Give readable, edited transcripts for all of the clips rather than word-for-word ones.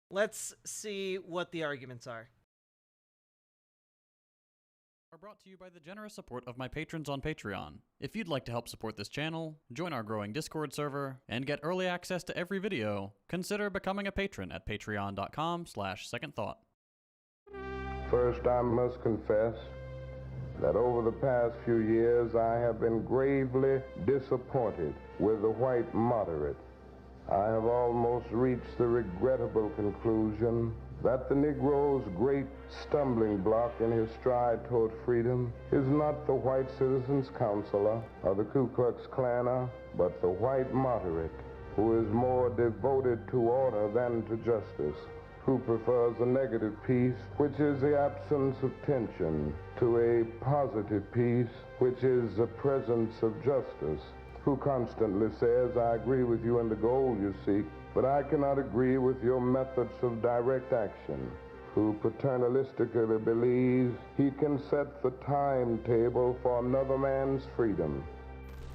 Let's see what the arguments are. Are brought to you by the generous support of my patrons on Patreon. If you'd like to help support this channel, join our growing Discord server, and get early access to every video, consider becoming a patron at patreon.com/secondthought. First, I must confess that over the past few years I have been gravely disappointed with the white moderate. I have almost reached the regrettable conclusion that the Negro's great stumbling block in his stride toward freedom is not the white citizens' counselor or the Ku Klux Klaner, but the white moderate, who is more devoted to order than to justice, who prefers a negative peace, which is the absence of tension, to a positive peace, which is the presence of justice, who constantly says, I agree with you in the goal you seek, but I cannot agree with your methods of direct action, who paternalistically believes he can set the timetable for another man's freedom.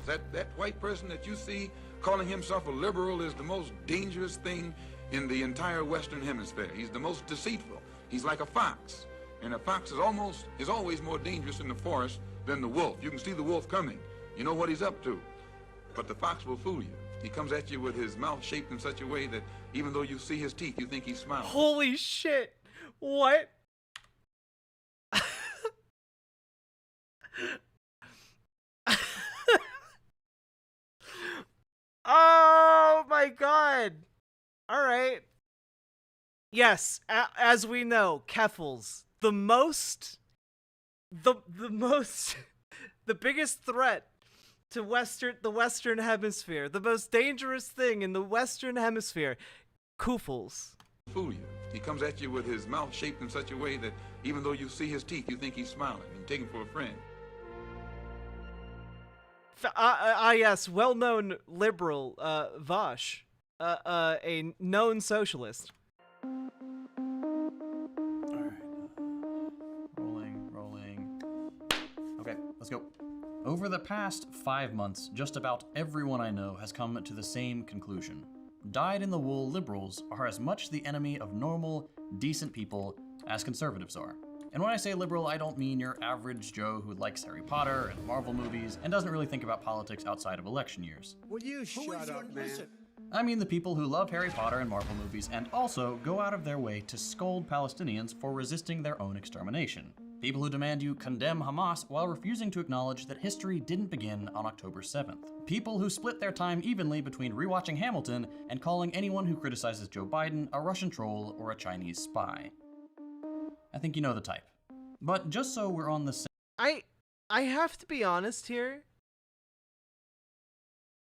That white person that you see calling himself a liberal is the most dangerous thing in the entire Western Hemisphere. He's the most deceitful. He's like a fox. And a fox is always more dangerous in the forest than the wolf. You can see the wolf coming. You know what he's up to. But the fox will fool you. He comes at you with his mouth shaped in such a way that even though you see his teeth, you think he's smiling. Holy shit. What? Oh my god. All right. Yes, as we know, Keffals, the biggest threat to the Western Hemisphere, the most dangerous thing in the Western Hemisphere, Kufels. Fool you. He comes at you with his mouth shaped in such a way that even though you see his teeth, you think he's smiling. You take him for a friend. Yes, well-known liberal, Vosh, a known socialist. Alright. Rolling. Okay, let's go. Over the past 5 months, just about everyone I know has come to the same conclusion. Dyed-in-the-wool liberals are as much the enemy of normal, decent people as conservatives are. And when I say liberal, I don't mean your average Joe who likes Harry Potter and Marvel movies and doesn't really think about politics outside of election years. Will you shut up, man? I mean the people who love Harry Potter and Marvel movies and also go out of their way to scold Palestinians for resisting their own extermination. People who demand you condemn Hamas while refusing to acknowledge that history didn't begin on October 7th. People who split their time evenly between rewatching Hamilton and calling anyone who criticizes Joe Biden a Russian troll or a Chinese spy. I think you know the type. But just so we're on the same... I have to be honest here.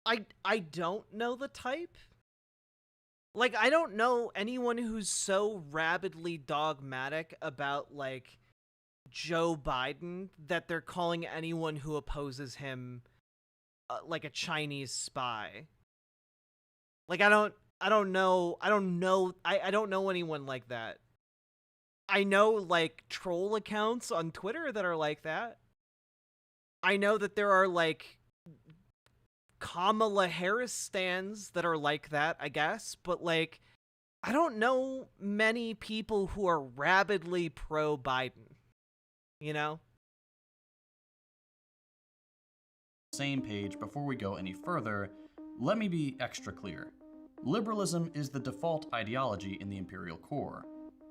I don't know the type. Like, I don't know anyone who's so rabidly dogmatic about, like, Joe Biden that they're calling anyone who opposes him like a Chinese spy. Like, I don't know anyone like that. I know, like, troll accounts on Twitter that are like that. I know that there are, like, Kamala Harris stans that are like that, I guess, but, like, I don't know many people who are rabidly pro-Biden, you know? Same page before we go any further, let me be extra clear. Liberalism is the default ideology in the imperial core.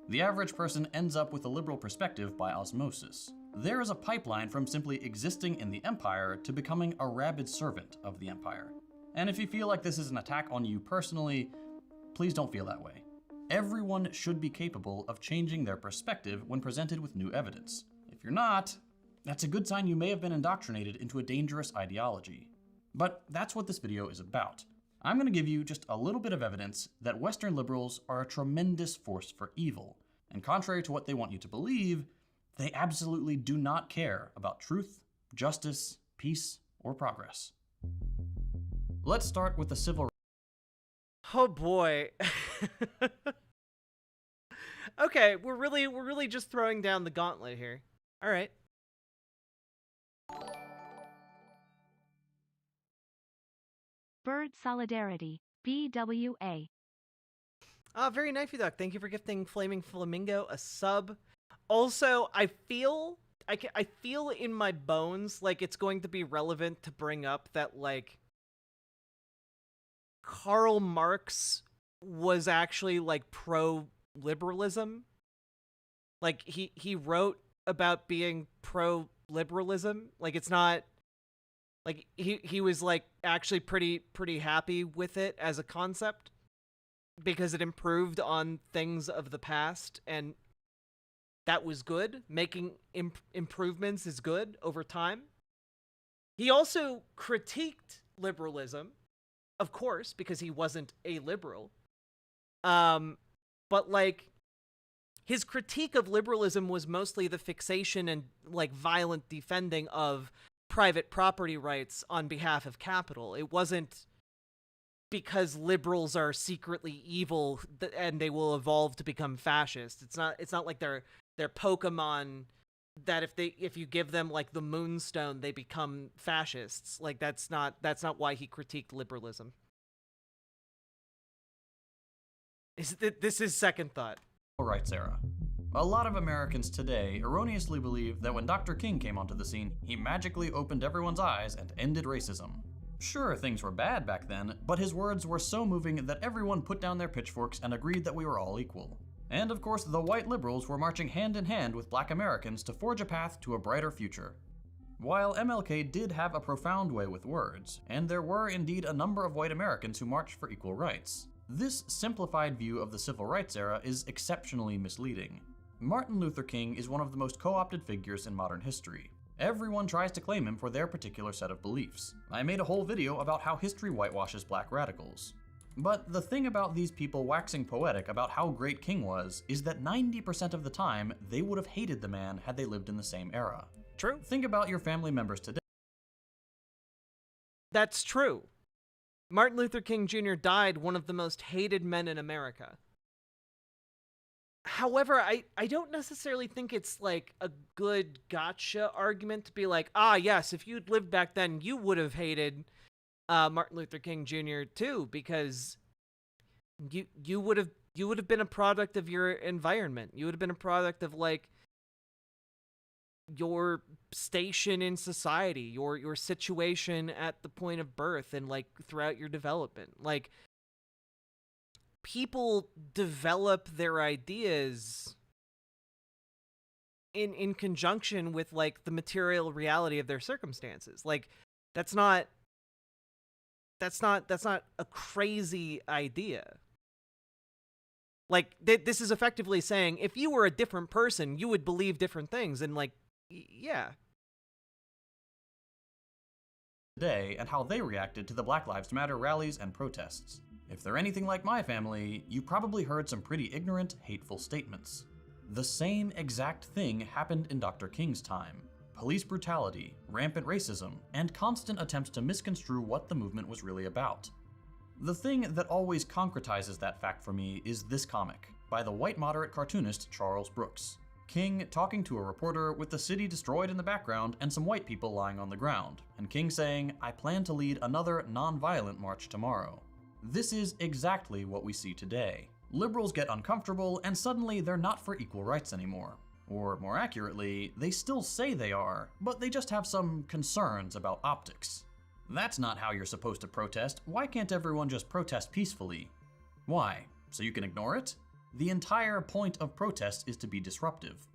The average person ends up with a liberal perspective by osmosis. There is a pipeline from simply existing in the empire to becoming a rabid servant of the empire. And if you feel like this is an attack on you personally, please don't feel that way. Everyone should be capable of changing their perspective when presented with new evidence. If you're not, that's a good sign you may have been indoctrinated into a dangerous ideology. But that's what this video is about. I'm going to give you just a little bit of evidence that Western liberals are a tremendous force for evil, and contrary to what they want you to believe, they absolutely do not care about truth, justice, peace, or progress. Let's start with the civil rights. Oh boy. Okay, we're really just throwing down the gauntlet here. All right. Bird Solidarity, BWA. Very knifey duck. Thank you for gifting Flaming Flamingo a sub. Also, I feel in my bones like it's going to be relevant to bring up that like Karl Marx was actually like pro-liberalism. Like he wrote about being pro-liberalism. Like it's not like he was like actually pretty happy with it as a concept because it improved on things of the past, and that was good. Making improvements is good over time. He also critiqued liberalism, of course, because he wasn't a liberal. But like his critique of liberalism was mostly the fixation and like violent defending of private property rights on behalf of capital. It wasn't because liberals are secretly evil and they will evolve to become fascist. It's not like they're Pokemon that if you give them like the Moonstone they become fascists. Like that's not why he critiqued liberalism. This is second thought. Rights era. A lot of Americans today erroneously believe that when Dr. King came onto the scene, he magically opened everyone's eyes and ended racism. Sure, things were bad back then, but his words were so moving that everyone put down their pitchforks and agreed that we were all equal. And of course, the white liberals were marching hand in hand with black Americans to forge a path to a brighter future. While MLK did have a profound way with words, and there were indeed a number of white Americans who marched for equal rights, this simplified view of the civil rights era is exceptionally misleading. Martin Luther King is one of the most co-opted figures in modern history. Everyone tries to claim him for their particular set of beliefs. I made a whole video about how history whitewashes black radicals. But the thing about these people waxing poetic about how great King was is that 90% of the time, they would have hated the man had they lived in the same era. True. Think about your family members today. That's true. Martin Luther King Jr. died one of the most hated men in America. However, I don't necessarily think it's like a good gotcha argument to be like, yes, if you'd lived back then, you would have hated Martin Luther King Jr. too, because you would have been a product of your environment. You would have been a product of like your station in society, your situation at the point of birth and like throughout your development. Like people develop their ideas in conjunction with like the material reality of their circumstances. Like that's not a crazy idea. Like this is effectively saying if you were a different person, you would believe different things, and like yeah. Today and how they reacted to the Black Lives Matter rallies and protests. If they're anything like my family, you probably heard some pretty ignorant, hateful statements. The same exact thing happened in Dr. King's time. Police brutality, rampant racism, and constant attempts to misconstrue what the movement was really about. The thing that always concretizes that fact for me is this comic, by the white moderate cartoonist Charles Brooks. King talking to a reporter with the city destroyed in the background and some white people lying on the ground, and King saying, "I plan to lead another non-violent march tomorrow." This is exactly what we see today. Liberals get uncomfortable and suddenly they're not for equal rights anymore. Or more accurately, they still say they are, but they just have some concerns about optics. That's not how you're supposed to protest. Why can't everyone just protest peacefully? Why? So you can ignore it? The entire point of protest is to be disruptive.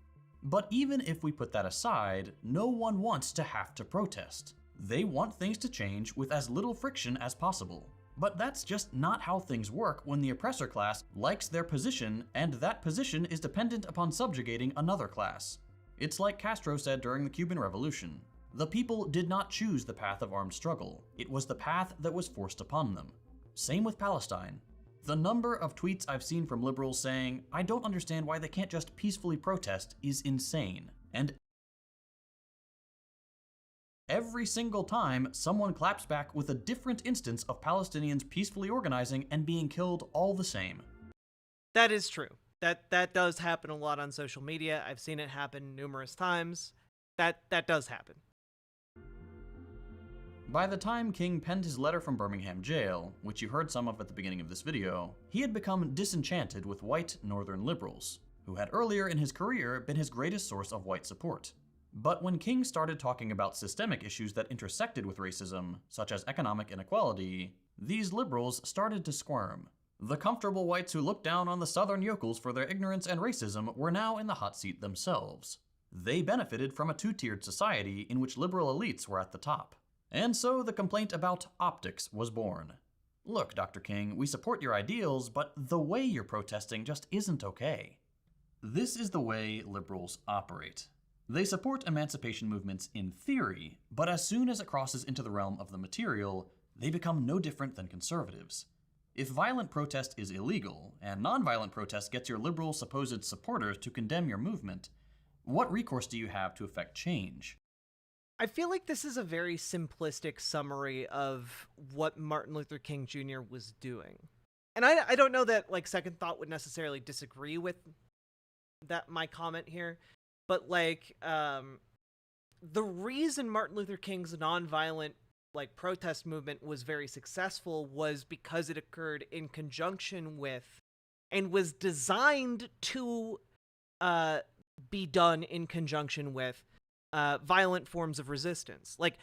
But even if we put that aside, no one wants to have to protest. They want things to change with as little friction as possible. But that's just not how things work when the oppressor class likes their position and that position is dependent upon subjugating another class. It's like Castro said during the Cuban Revolution. The people did not choose the path of armed struggle. It was the path that was forced upon them. Same with Palestine. The number of tweets I've seen from liberals saying, "I don't understand why they can't just peacefully protest," is insane. And every single time, someone claps back with a different instance of Palestinians peacefully organizing and being killed all the same. That is true. That does happen a lot on social media. I've seen it happen numerous times. That does happen. By the time King penned his letter from Birmingham jail, which you heard some of at the beginning of this video, he had become disenchanted with white Northern liberals, who had earlier in his career been his greatest source of white support. But when King started talking about systemic issues that intersected with racism, such as economic inequality, these liberals started to squirm. The comfortable whites who looked down on the Southern yokels for their ignorance and racism were now in the hot seat themselves. They benefited from a two-tiered society in which liberal elites were at the top. And so the complaint about optics was born. Look, Dr. King, we support your ideals, but the way you're protesting just isn't okay. This is the way liberals operate. They support emancipation movements in theory, but as soon as it crosses into the realm of the material, they become no different than conservatives. If violent protest is illegal, and nonviolent protest gets your liberal supposed supporters to condemn your movement, what recourse do you have to effect change? I feel like this is a very simplistic summary of what Martin Luther King Jr. was doing. And I don't know that like Second Thought would necessarily disagree with my comment here, but like the reason Martin Luther King's nonviolent like protest movement was very successful was because it occurred in conjunction with and was designed to be done in conjunction with violent forms of resistance. Like,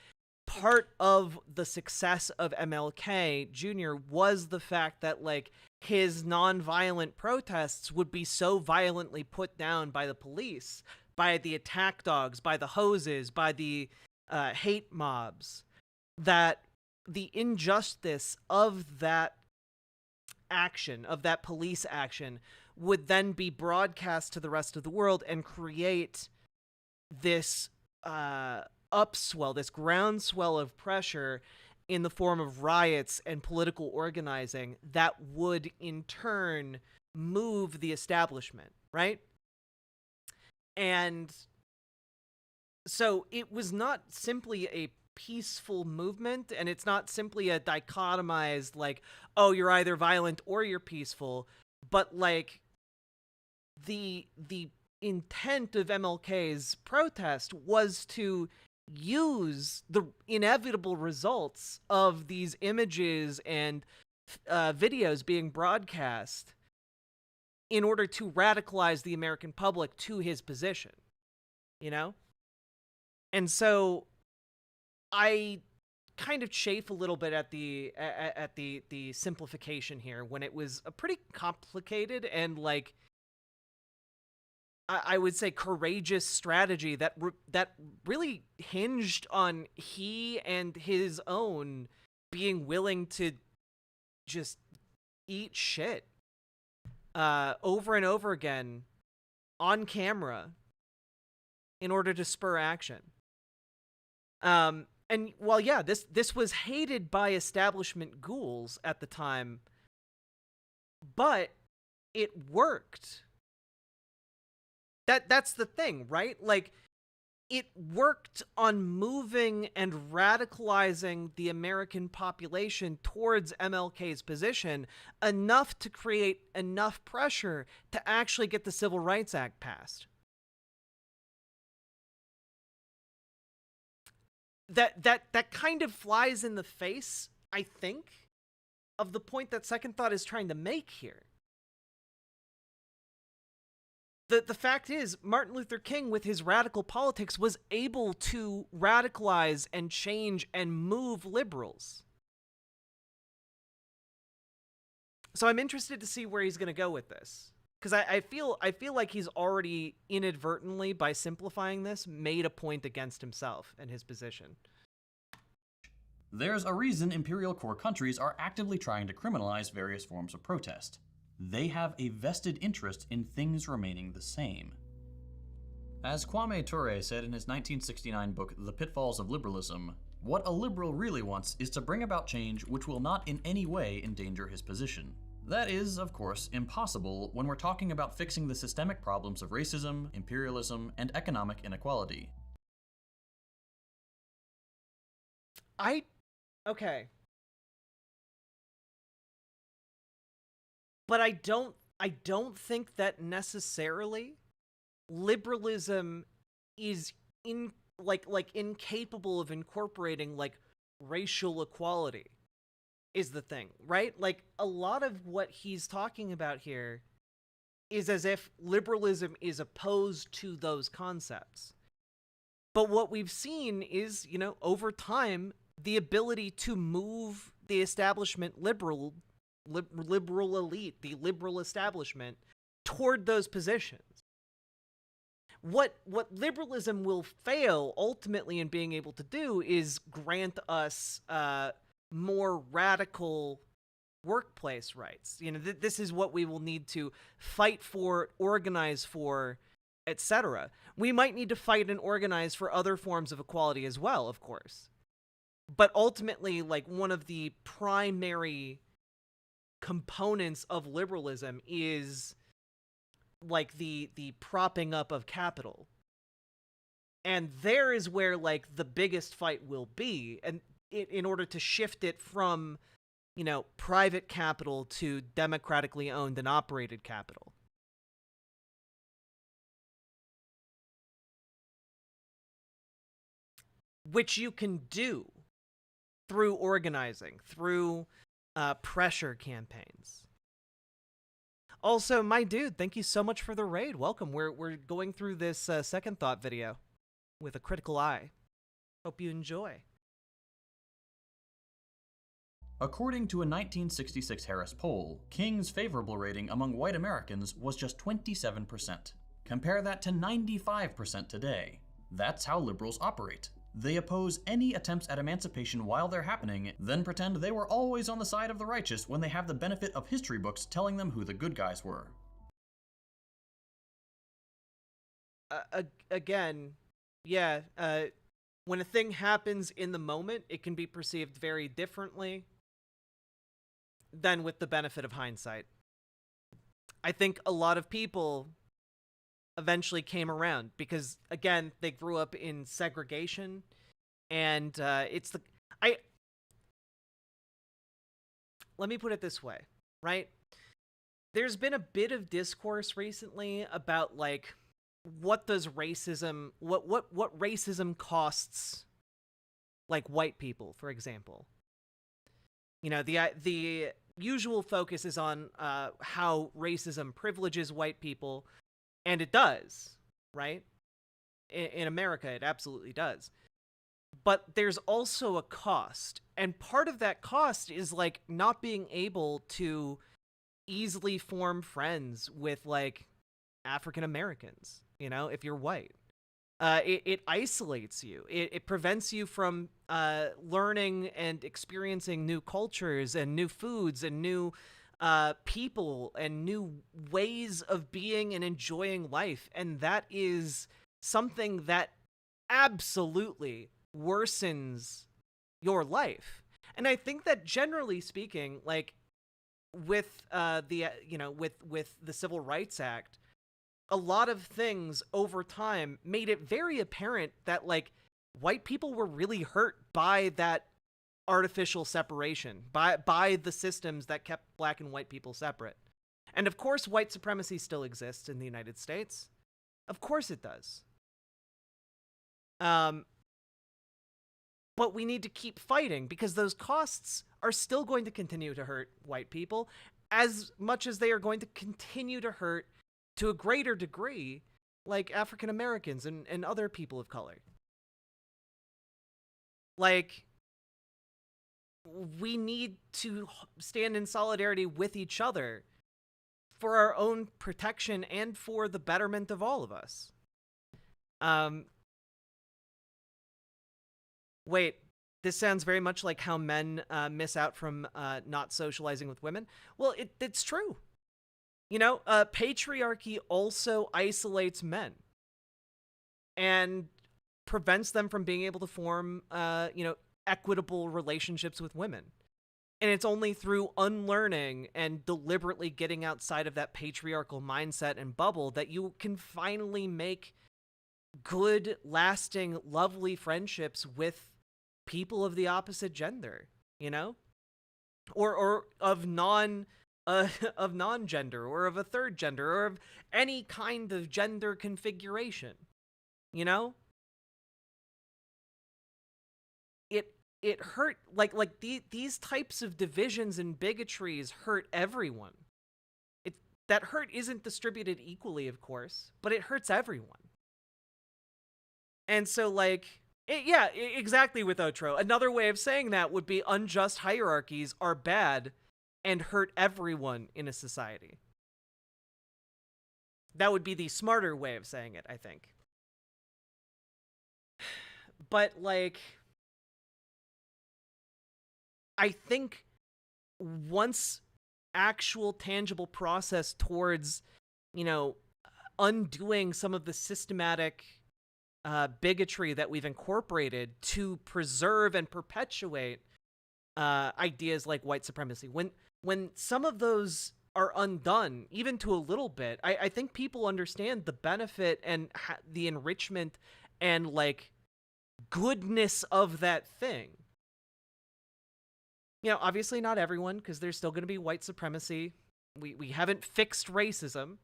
part of the success of MLK Jr. was the fact that, like, his nonviolent protests would be so violently put down by the police, by the attack dogs, by the hoses, by the hate mobs, that the injustice of that action, of that police action, would then be broadcast to the rest of the world and create this upswell, this groundswell of pressure in the form of riots and political organizing that would in turn move the establishment, right? And so it was not simply a peaceful movement, and it's not simply a dichotomized, like, oh, you're either violent or you're peaceful, but like the intent of MLK's protest was to use the inevitable results of these images and videos being broadcast in order to radicalize the American public to his position, you know? And so I kind of chafe a little bit at the simplification here when it was a pretty complicated and, like, I would say courageous strategy that really hinged on he and his own being willing to just eat shit over and over again on camera in order to spur action. And while, yeah, this was hated by establishment ghouls at the time, but it worked. That's the thing, right? Like, it worked on moving and radicalizing the American population towards MLK's position enough to create enough pressure to actually get the Civil Rights Act passed. That kind of flies in the face, I think, of the point that Second Thought is trying to make here. The fact is, Martin Luther King, with his radical politics, was able to radicalize and change and move liberals. So I'm interested to see where he's going to go with this. Because I feel like he's already inadvertently, by simplifying this, made a point against himself and his position. There's a reason imperial core countries are actively trying to criminalize various forms of protest. They have a vested interest in things remaining the same. As Kwame Ture said in his 1969 book, The Pitfalls of Liberalism, what a liberal really wants is to bring about change which will not in any way endanger his position. That is, of course, impossible when we're talking about fixing the systemic problems of racism, imperialism, and economic inequality. Okay. But I don't think that necessarily liberalism is incapable of incorporating, like, racial equality is the thing, right? Like, a lot of what he's talking about here is as if liberalism is opposed to those concepts. But what we've seen is, you know, over time, the ability to move the establishment liberal elite, the liberal establishment, toward those positions. What liberalism will fail ultimately in being able to do is grant us more radical workplace rights. You know, this is what we will need to fight for, organize for, etc. We might need to fight and organize for other forms of equality as well, of course. But ultimately, like, one of the primary components of liberalism is like the propping up of capital. And there is where, like, the biggest fight will be, and in order to shift it from, you know, private capital to democratically owned and operated capital. Which you can do through organizing, through pressure campaigns. Also, my dude, thank you so much for the raid. Welcome. We're going through this second thought video with a critical eye. Hope you enjoy. According to a 1966 Harris poll, King's favorable rating among white Americans was just 27%. Compare that to 95% today. That's how liberals operate. They oppose any attempts at emancipation while they're happening, then pretend they were always on the side of the righteous when they have the benefit of history books telling them who the good guys were. Again, yeah, when a thing happens in the moment, it can be perceived very differently than with the benefit of hindsight. I think a lot of people eventually came around because, again, they grew up in segregation, and let me put it this way, right? There's been a bit of discourse recently about, like, what racism costs, like, white people, for example. You know, the usual focus is on how racism privileges white people, and it does, right? In America, it absolutely does. But there's also a cost, and part of that cost is, like, not being able to easily form friends with, like, African Americans, you know, if you're white. It isolates you. It prevents you from learning and experiencing new cultures and new foods and new people and new ways of being and enjoying life. And that is something that absolutely worsens your life. And I think that, generally speaking, like, with with the Civil Rights Act, a lot of things over time made it very apparent that, like, white people were really hurt by that artificial separation, by the systems that kept black and white people separate. And of course, white supremacy still exists in the United States. Of course it does. But we need to keep fighting, because those costs are still going to continue to hurt white people as much as they are going to continue to hurt, to a greater degree, like, African Americans and other people of color. Like, we need to stand in solidarity with each other for our own protection and for the betterment of all of us. Wait, this sounds very much like how men miss out from not socializing with women. Well, it's true. You know, patriarchy also isolates men and prevents them from being able to form, equitable relationships with women. And it's only through unlearning and deliberately getting outside of that patriarchal mindset and bubble that you can finally make good, lasting, lovely friendships with people of the opposite gender, you know? Or of non-gender, or of a third gender, or of any kind of gender configuration, you know? it hurt, these types of divisions and bigotries hurt everyone. That hurt isn't distributed equally, of course, but it hurts everyone. And so, exactly with Otro. Another way of saying that would be unjust hierarchies are bad and hurt everyone in a society. That would be the smarter way of saying it, I think. But, I think once actual tangible process towards, undoing some of the systematic bigotry that we've incorporated to preserve and perpetuate ideas like white supremacy, when some of those are undone, even to a little bit, I think people understand the benefit and the enrichment and goodness of that thing. Obviously not everyone, because there's still going to be white supremacy. We haven't fixed racism.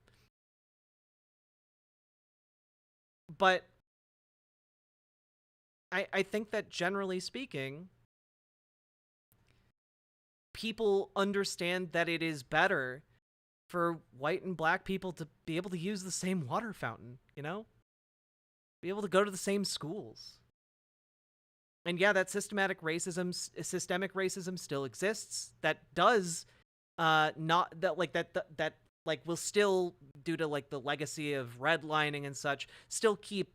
But I think that generally speaking, people understand that it is better for white and black people to be able to use the same water fountain, be able to go to the same schools. And yeah, that systemic racism still exists. That does will still, due to the legacy of redlining and such, still keep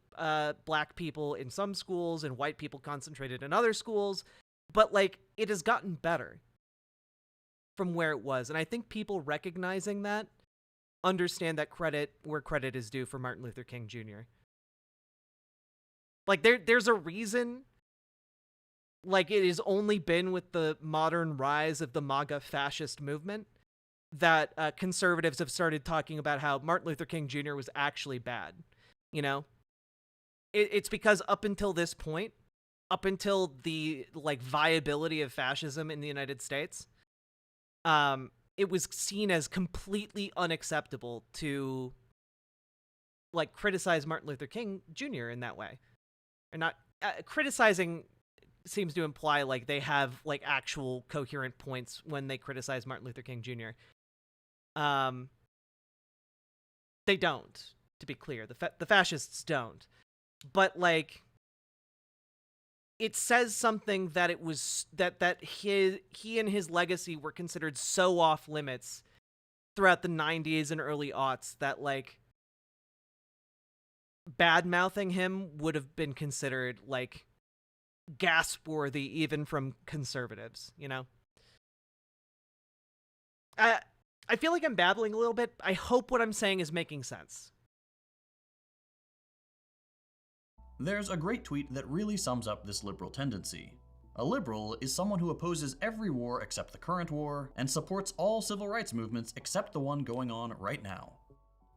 black people in some schools and white people concentrated in other schools. But it has gotten better from where it was. And I think people recognizing that understand that credit where credit is due for Martin Luther King Jr. There's a reason, it has only been with the modern rise of the MAGA fascist movement that conservatives have started talking about how Martin Luther King Jr. was actually bad. It's because up until this point, up until the viability of fascism in the United States, it was seen as completely unacceptable to criticize Martin Luther King Jr. in that way. Or not criticizing seems to imply they have actual coherent points when they criticize Martin Luther King Jr. They don't, to be clear. The fascists don't. But it says something that it was that he and his legacy were considered so off limits throughout the 90s and early aughts that bad-mouthing him would have been considered gasp-worthy even from conservatives, I feel like I'm babbling a little bit. I hope what I'm saying is making sense. There's a great tweet that really sums up this liberal tendency. A liberal is someone who opposes every war except the current war, and supports all civil rights movements except the one going on right now.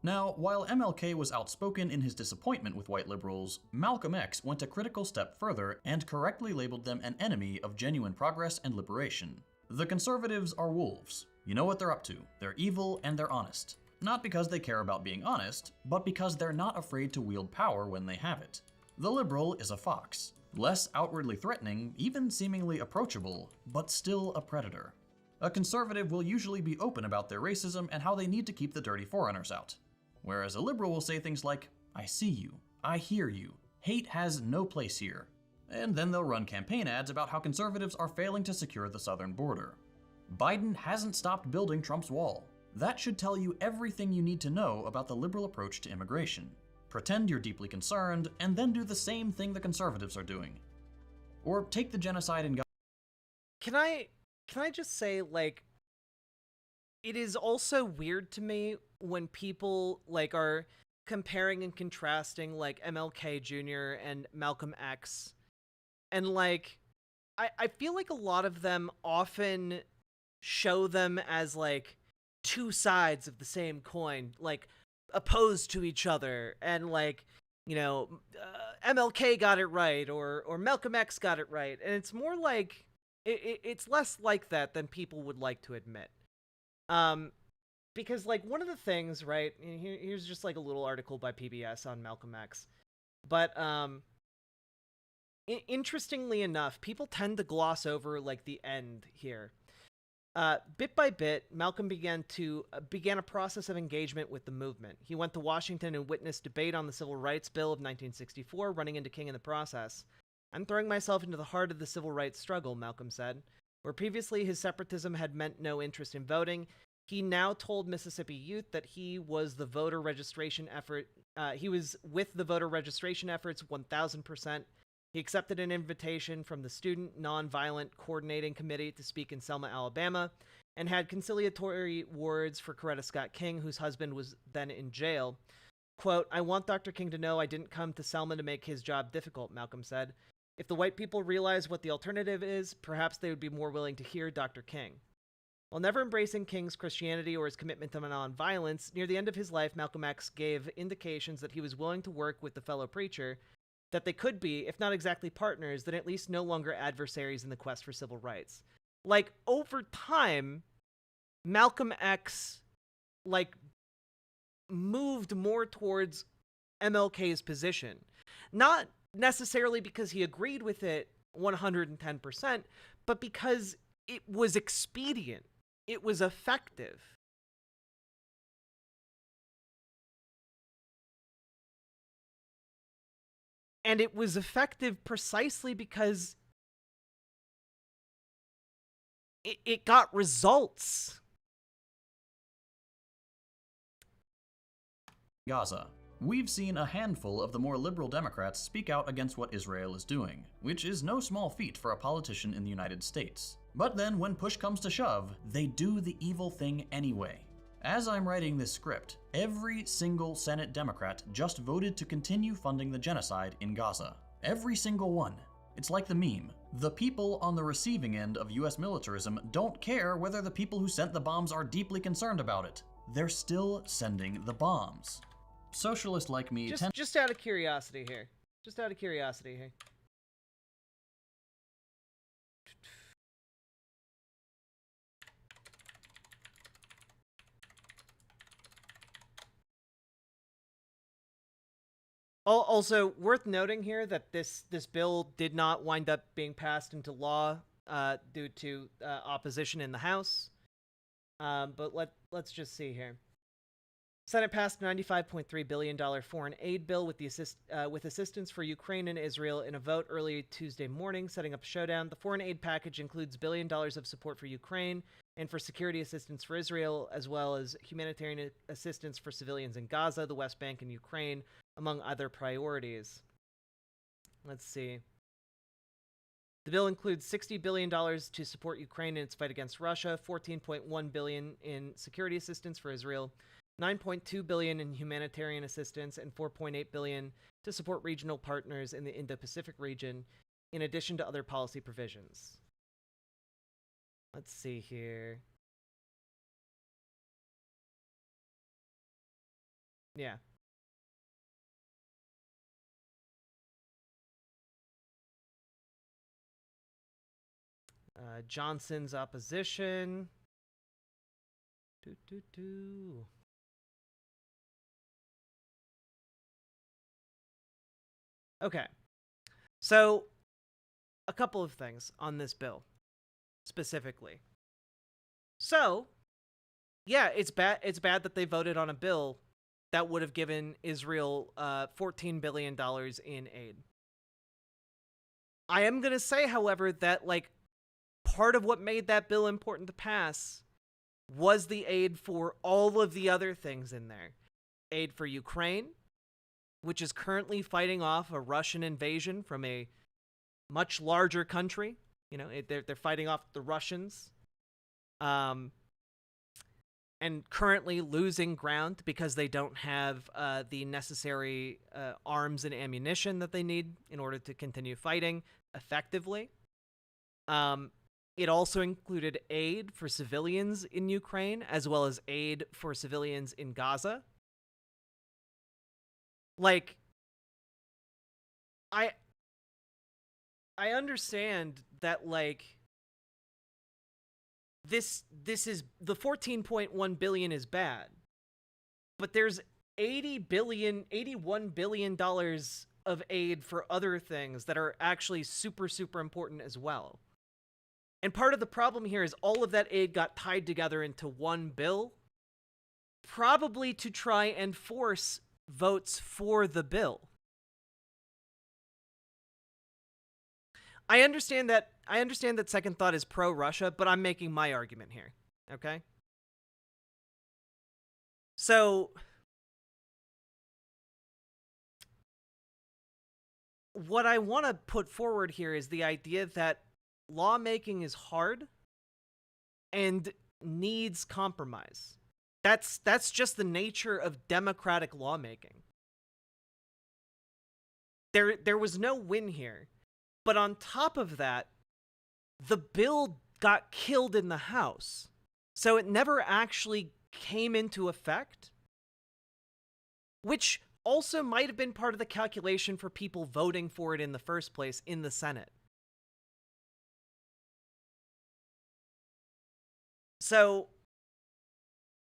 Now, while MLK was outspoken in his disappointment with white liberals, Malcolm X went a critical step further and correctly labeled them an enemy of genuine progress and liberation. The conservatives are wolves. You know what they're up to. They're evil and they're honest. Not because they care about being honest, but because they're not afraid to wield power when they have it. The liberal is a fox. Less outwardly threatening, even seemingly approachable, but still a predator. A conservative will usually be open about their racism and how they need to keep the dirty foreigners out. Whereas a liberal will say things like, I see you, I hear you, hate has no place here. And then they'll run campaign ads about how conservatives are failing to secure the southern border. Biden hasn't stopped building Trump's wall. That should tell you everything you need to know about the liberal approach to immigration. Pretend you're deeply concerned, and then do the same thing the conservatives are doing. Or take the genocide in Gaza. Can I just say, it is also weird to me when people, are comparing and contrasting, MLK Jr. and Malcolm X. And, I feel like a lot of them often show them as, two sides of the same coin, opposed to each other, and MLK got it right, or Malcolm X got it right, and it's more it's less like that than people would like to admit. Because one of the things, right, and here's just a little article by PBS on Malcolm X, but interestingly enough, people tend to gloss over like the end here. Bit by bit, Malcolm began a process of engagement with the movement. He went to Washington and witnessed debate on the Civil Rights Bill of 1964, running into King in the process. "I'm throwing myself into the heart of the civil rights struggle," Malcolm said. Where previously his separatism had meant no interest in voting, he now told Mississippi youth that he was the voter registration effort. He was with the voter registration efforts 1,000%. He accepted an invitation from the Student Nonviolent Coordinating Committee to speak in Selma, Alabama, and had conciliatory words for Coretta Scott King, whose husband was then in jail. Quote, "I want Dr. King to know I didn't come to Selma to make his job difficult," Malcolm said. "If the white people realize what the alternative is, perhaps they would be more willing to hear Dr. King." While never embracing King's Christianity or his commitment to nonviolence, near the end of his life, Malcolm X gave indications that he was willing to work with the fellow preacher, that they could be, if not exactly partners, then at least no longer adversaries in the quest for civil rights. Like, over time, Malcolm X, like, moved more towards MLK's position. Not necessarily because he agreed with it 110%, but because it was expedient. It was effective. And it was effective precisely because it got results. Gaza. We've seen a handful of the more liberal Democrats speak out against what Israel is doing, which is no small feat for a politician in the United States. But then when push comes to shove, they do the evil thing anyway. As I'm writing this script, every single Senate Democrat just voted to continue funding the genocide in Gaza. Every single one. It's like the meme. The people on the receiving end of US militarism don't care whether the people who sent the bombs are deeply concerned about it. They're still sending the bombs. Socialists like me tend— Just out of curiosity here. Also, worth noting here that this bill did not wind up being passed into law due to opposition in the House. But let's just see here. Senate passed a $95.3 billion foreign aid bill with assistance for Ukraine and Israel in a vote early Tuesday morning, setting up a showdown. The foreign aid package includes $1 billion of support for Ukraine and for security assistance for Israel, as well as humanitarian assistance for civilians in Gaza, the West Bank, and Ukraine, among other priorities. Let's see. The bill includes $60 billion to support Ukraine in its fight against Russia, $14.1 billion in security assistance for Israel, $9.2 billion in humanitarian assistance, and $4.8 billion to support regional partners in the Indo-Pacific region, in addition to other policy provisions. Let's see here. Yeah. Johnson's opposition. Okay. So, a couple of things on this bill, specifically. So, yeah, it's bad that they voted on a bill that would have given Israel $14 billion in aid. I am going to say, however, that, like, part of what made that bill important to pass was the aid for all of the other things in there. Aid for Ukraine, which is currently fighting off a Russian invasion from a much larger country. You know, they're fighting off the Russians. And currently losing ground because they don't have the necessary arms and ammunition that they need in order to continue fighting effectively. It also included aid for civilians in Ukraine, as well as aid for civilians in Gaza. Like, I understand that, like, this is, the $14.1 billion is bad, but there's $81 billion of aid for other things that are actually super, super important as well. And part of the problem here is all of that aid got tied together into one bill, probably to try and force votes for the bill. I understand that Second Thought is pro-Russia, but I'm making my argument here, okay? So what I want to put forward here is the idea that lawmaking is hard and needs compromise. That's just the nature of democratic lawmaking. There was no win here. But on top of that, the bill got killed in the House. So it never actually came into effect, which also might have been part of the calculation for people voting for it in the first place in the Senate. So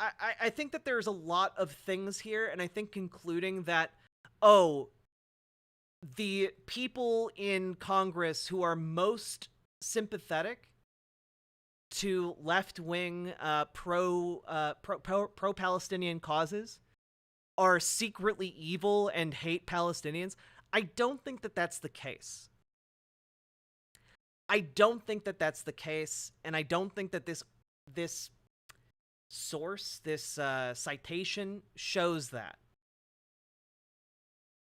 I think that there's a lot of things here, and I think concluding that, the people in Congress who are most sympathetic to left-wing pro-Palestinian causes are secretly evil and hate Palestinians. I don't think that that's the case. I don't think that that's the case, and I don't think that this source, this citation, shows that.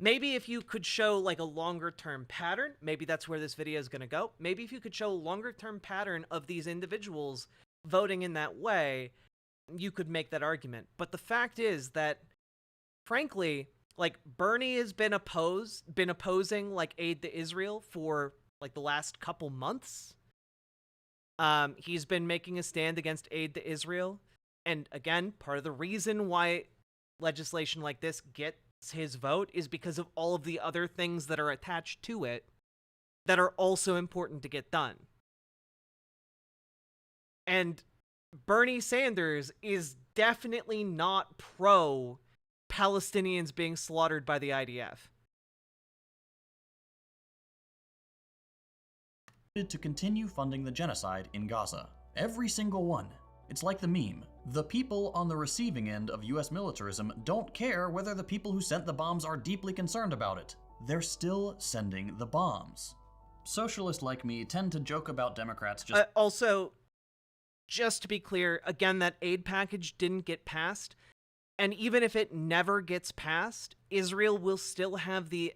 Maybe if you could show like a longer term pattern, maybe that's where this video is going to go. Maybe if you could show a longer term pattern of these individuals voting in that way, you could make that argument. But the fact is that, frankly, like Bernie has been opposing like aid to Israel for like the last couple months. He's been making a stand against aid to Israel. And again, part of the reason why legislation like this gets his vote is because of all of the other things that are attached to it that are also important to get done. And Bernie Sanders is definitely not pro Palestinians being slaughtered by the IDF. To continue funding the genocide in Gaza. Every single one. It's like the meme. The people on the receiving end of US militarism don't care whether the people who sent the bombs are deeply concerned about it. They're still sending the bombs. Socialists like me tend to joke about Democrats just— Also, just to be clear, again, that aid package didn't get passed. And even if it never gets passed, Israel will still have the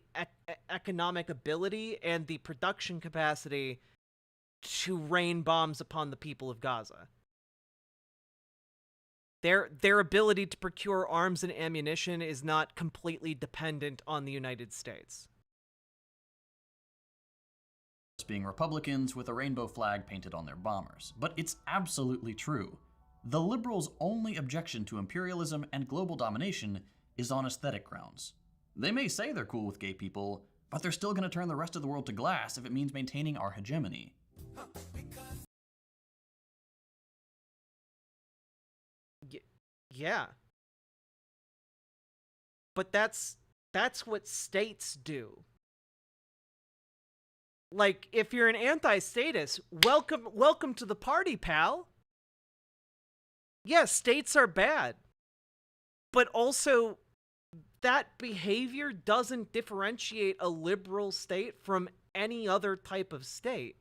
economic ability and the production capacity to rain bombs upon the people of Gaza. Their ability to procure arms and ammunition is not completely dependent on the United States. Being Republicans with a rainbow flag painted on their bombers. But it's absolutely true. The liberals' only objection to imperialism and global domination is on aesthetic grounds. They may say they're cool with gay people, but they're still going to turn the rest of the world to glass if it means maintaining our hegemony. Yeah. But that's what states do. Like, if you're an anti-statist, welcome to the party, pal. Yes, states are bad. But also, that behavior doesn't differentiate a liberal state from any other type of state.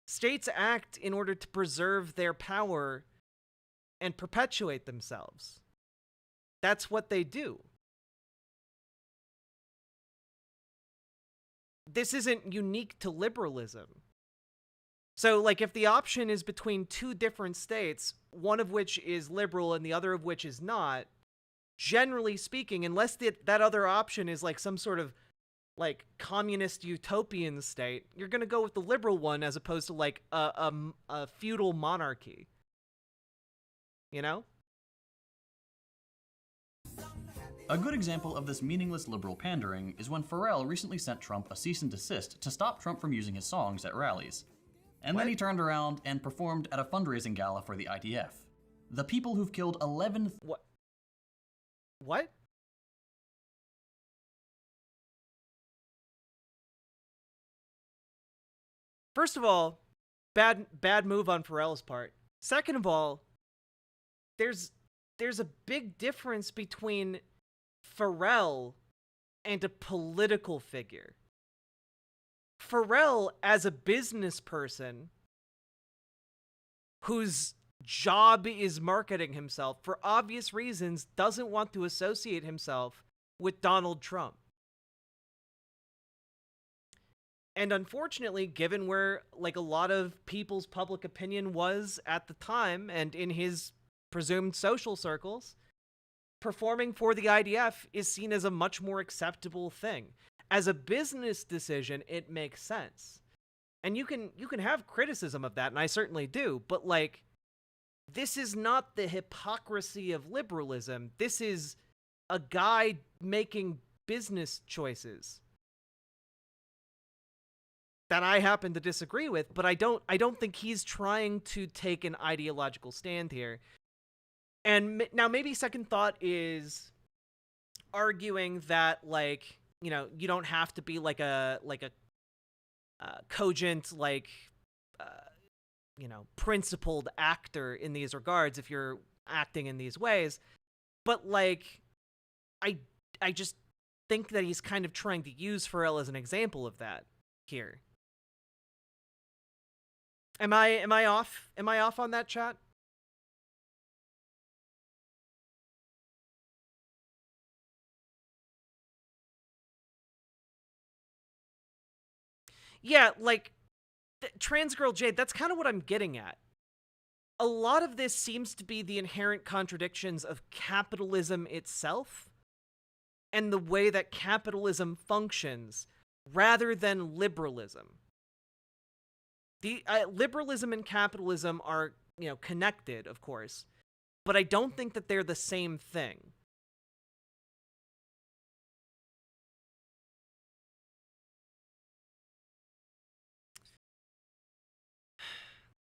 States act in order to preserve their power and perpetuate themselves. That's what they do. This isn't unique to liberalism. So, like, if the option is between two different states, one of which is liberal and the other of which is not, generally speaking, unless that other option is like some sort of like communist utopian state, you're going to go with the liberal one as opposed to like a feudal monarchy. You know? A good example of this meaningless liberal pandering is when Pharrell recently sent Trump a cease and desist to stop Trump from using his songs at rallies. And then he turned around and performed at a fundraising gala for the IDF. The people who've killed 11— What? first of all, bad move on Pharrell's part. Second of all, there's a big difference between Pharrell and a political figure. Pharrell, as a business person whose job is marketing himself, for obvious reasons, doesn't want to associate himself with Donald Trump. And unfortunately, given where like a lot of people's public opinion was at the time and in his presumed social circles, performing for the IDF is seen as a much more acceptable thing. As a business decision, it makes sense. And you can have criticism of that, and I certainly do, but like, this is not the hypocrisy of liberalism. This is a guy making business choices that I happen to disagree with, but I don't think he's trying to take an ideological stand here. And now maybe second thought is arguing that, like, you know, you don't have to be like a cogent, like, you know, principled actor in these regards if you're acting in these ways. But like, I just think that he's kind of trying to use Pharrell as an example of that here. Am I off? Am I off on that, chat? Yeah, like, Trans Girl Jade, that's kind of what I'm getting at. A lot of this seems to be the inherent contradictions of capitalism itself and the way that capitalism functions rather than liberalism. The liberalism and capitalism are, you know, connected, of course, but I don't think that they're the same thing.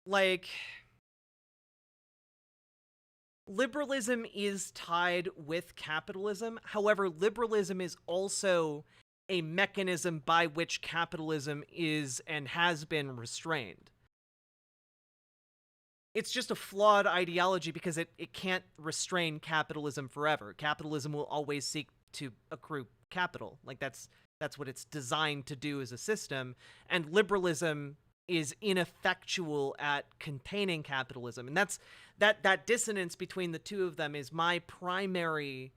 Like, liberalism is tied with capitalism. However, liberalism is also a mechanism by which capitalism is and has been restrained. It's just a flawed ideology because it can't restrain capitalism forever. Capitalism will always seek to accrue capital. Like, that's what it's designed to do as a system. And liberalism is ineffectual at containing capitalism. And that's that dissonance between the two of them is my primary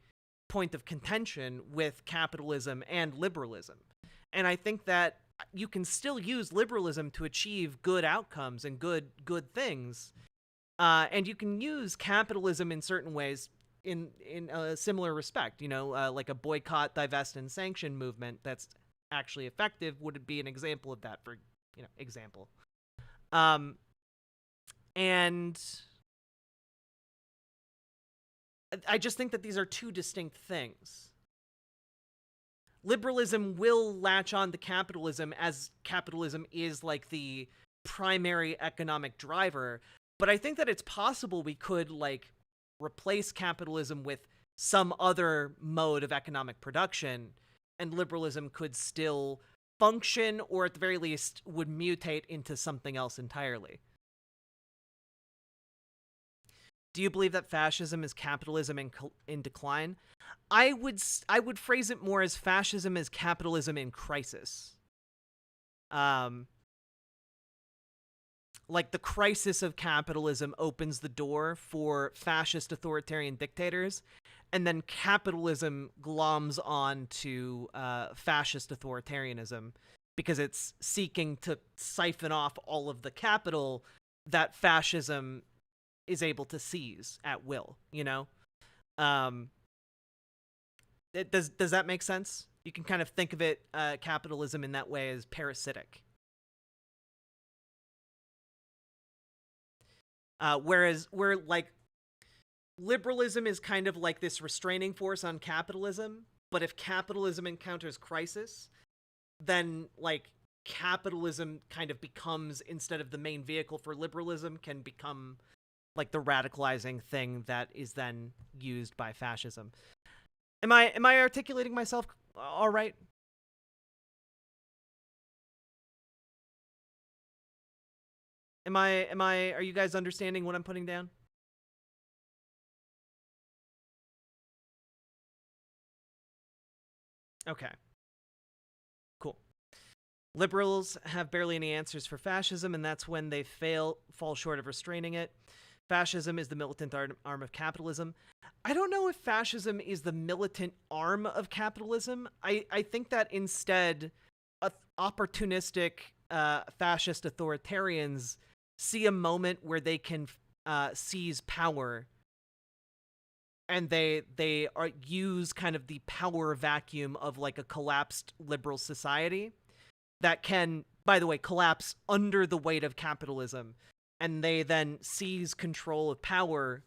point of contention with capitalism and liberalism. And I think that you can still use liberalism to achieve good outcomes and good things. And you can use capitalism in certain ways in a similar respect, you know, like a boycott, divest, and sanction movement that's actually effective would be an example of that, for, you know, example. And I just think that these are two distinct things. Liberalism will latch on to capitalism as capitalism is like the primary economic driver, but I think that it's possible we could like replace capitalism with some other mode of economic production, and liberalism could still function, or at the very least would mutate into something else entirely. Do you believe that fascism is capitalism in decline? I would phrase it more as fascism is capitalism in crisis. Like, the crisis of capitalism opens the door for fascist authoritarian dictators, and then capitalism gloms on to fascist authoritarianism because it's seeking to siphon off all of the capital that fascism is able to seize at will, you know? Does that make sense? You can kind of think of it, capitalism in that way, as parasitic. Whereas liberalism is kind of like this restraining force on capitalism, but if capitalism encounters crisis, then like capitalism kind of becomes, instead of the main vehicle for liberalism, can become like the radicalizing thing that is then used by fascism. Am I articulating myself all right? Are you guys understanding what I'm putting down? Okay. Cool. Liberals have barely any answers for fascism, and that's when they fall short of restraining it. Fascism is the militant arm of capitalism. I don't know if fascism is the militant arm of capitalism. I think that instead, opportunistic fascist authoritarians see a moment where they can seize power, and they use kind of the power vacuum of like a collapsed liberal society that can, by the way, collapse under the weight of capitalism, and they then seize control of power,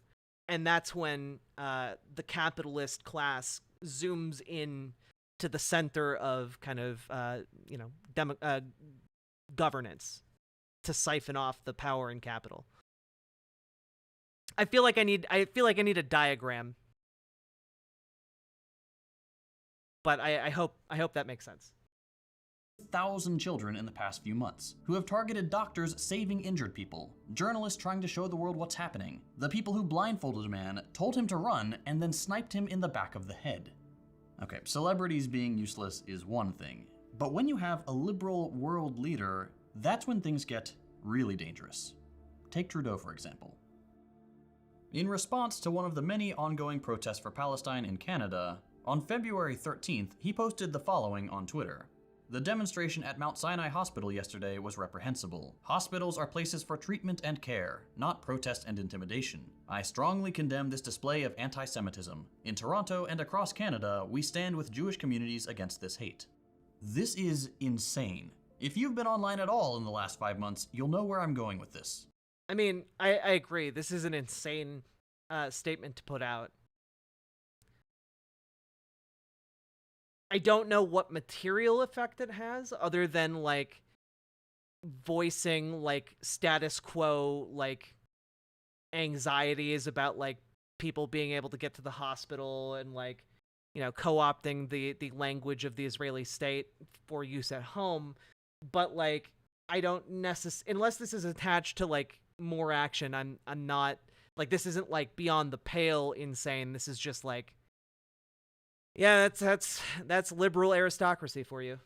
and that's when the capitalist class zooms in to the center of kind of governance to siphon off the power and capital. I feel like I need a diagram, but I hope that makes sense. 1,000 children in the past few months, who have targeted doctors saving injured people, journalists trying to show the world what's happening, the people who blindfolded a man, told him to run, and then sniped him in the back of the head. Okay, celebrities being useless is one thing, but when you have a liberal world leader, that's when things get really dangerous. Take Trudeau, for example. In response to one of the many ongoing protests for Palestine in Canada, on February 13th, he posted the following on Twitter. The demonstration at Mount Sinai Hospital yesterday was reprehensible. Hospitals are places for treatment and care, not protest and intimidation. I strongly condemn this display of anti-Semitism. In Toronto and across Canada, we stand with Jewish communities against this hate. This is insane. If you've been online at all in the last 5 months, you'll know where I'm going with this. I mean, I agree. This is an insane statement to put out. I don't know what material effect it has, other than like voicing like status quo like anxieties about like people being able to get to the hospital and like, you know, co-opting the language of the Israeli state for use at home. But like, I don't unless this is attached to like more action, I'm not like, this isn't like beyond the pale insane. This is just like, yeah, that's liberal aristocracy for you.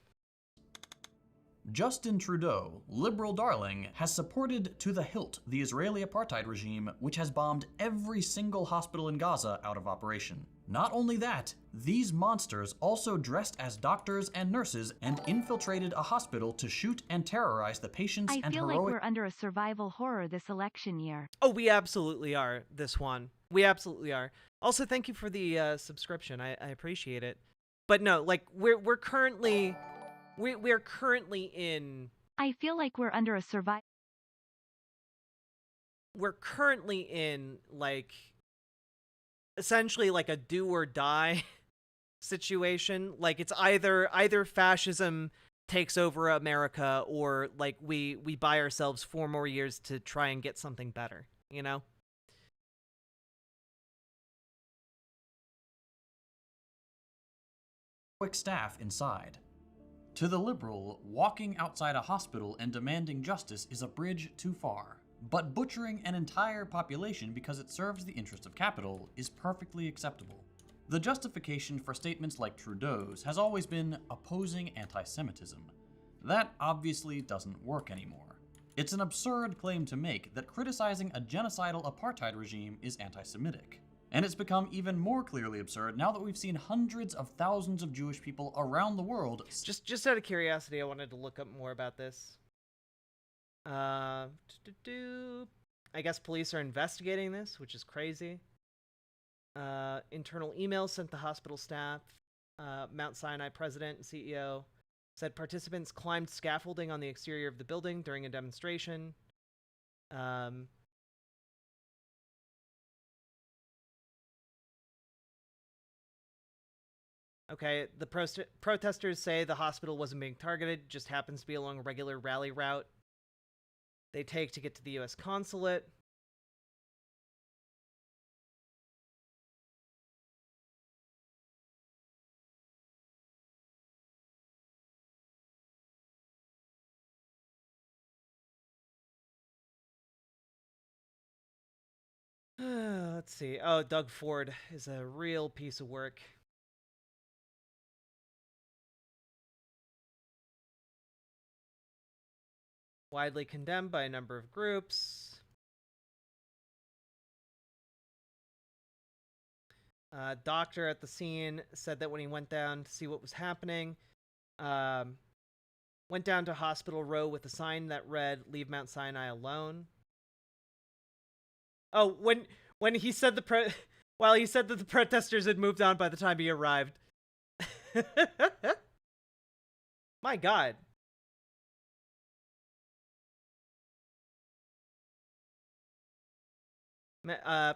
Justin Trudeau, liberal darling, has supported to the hilt the Israeli apartheid regime, which has bombed every single hospital in Gaza out of operation. Not only that, these monsters also dressed as doctors and nurses and infiltrated a hospital to shoot and terrorize the patients and I feel like we're under a survival horror this election year. Oh, we absolutely are, this one. We absolutely are. Also, thank you for the subscription. I appreciate it. But no, like we're currently in. I feel like we're under a survival. We're currently in like essentially like a do or die situation. Like it's either fascism takes over America or like we buy ourselves 4 more years to try and get something better, you know? Staff inside. To the liberal, walking outside a hospital and demanding justice is a bridge too far. But butchering an entire population because it serves the interest of capital is perfectly acceptable. The justification for statements like Trudeau's has always been opposing anti-Semitism. That obviously doesn't work anymore. It's an absurd claim to make that criticizing a genocidal apartheid regime is anti-Semitic. And it's become even more clearly absurd now that we've seen hundreds of thousands of Jewish people around the world. Just out of curiosity, I wanted to look up more about this. I guess police are investigating this, which is crazy. Internal emails sent to hospital staff. Mount Sinai president and CEO said participants climbed scaffolding on the exterior of the building during a demonstration. Okay, the protesters say the hospital wasn't being targeted, just happens to be along a regular rally route they take to get to the U.S. consulate. Let's see. Oh, Doug Ford is a real piece of work. Widely condemned by a number of groups. Doctor at the scene said that when he went down to see what was happening, went down to Hospital Row with a sign that read, "Leave Mount Sinai alone." Oh, when he said while he said that the protesters had moved on by the time he arrived. My God.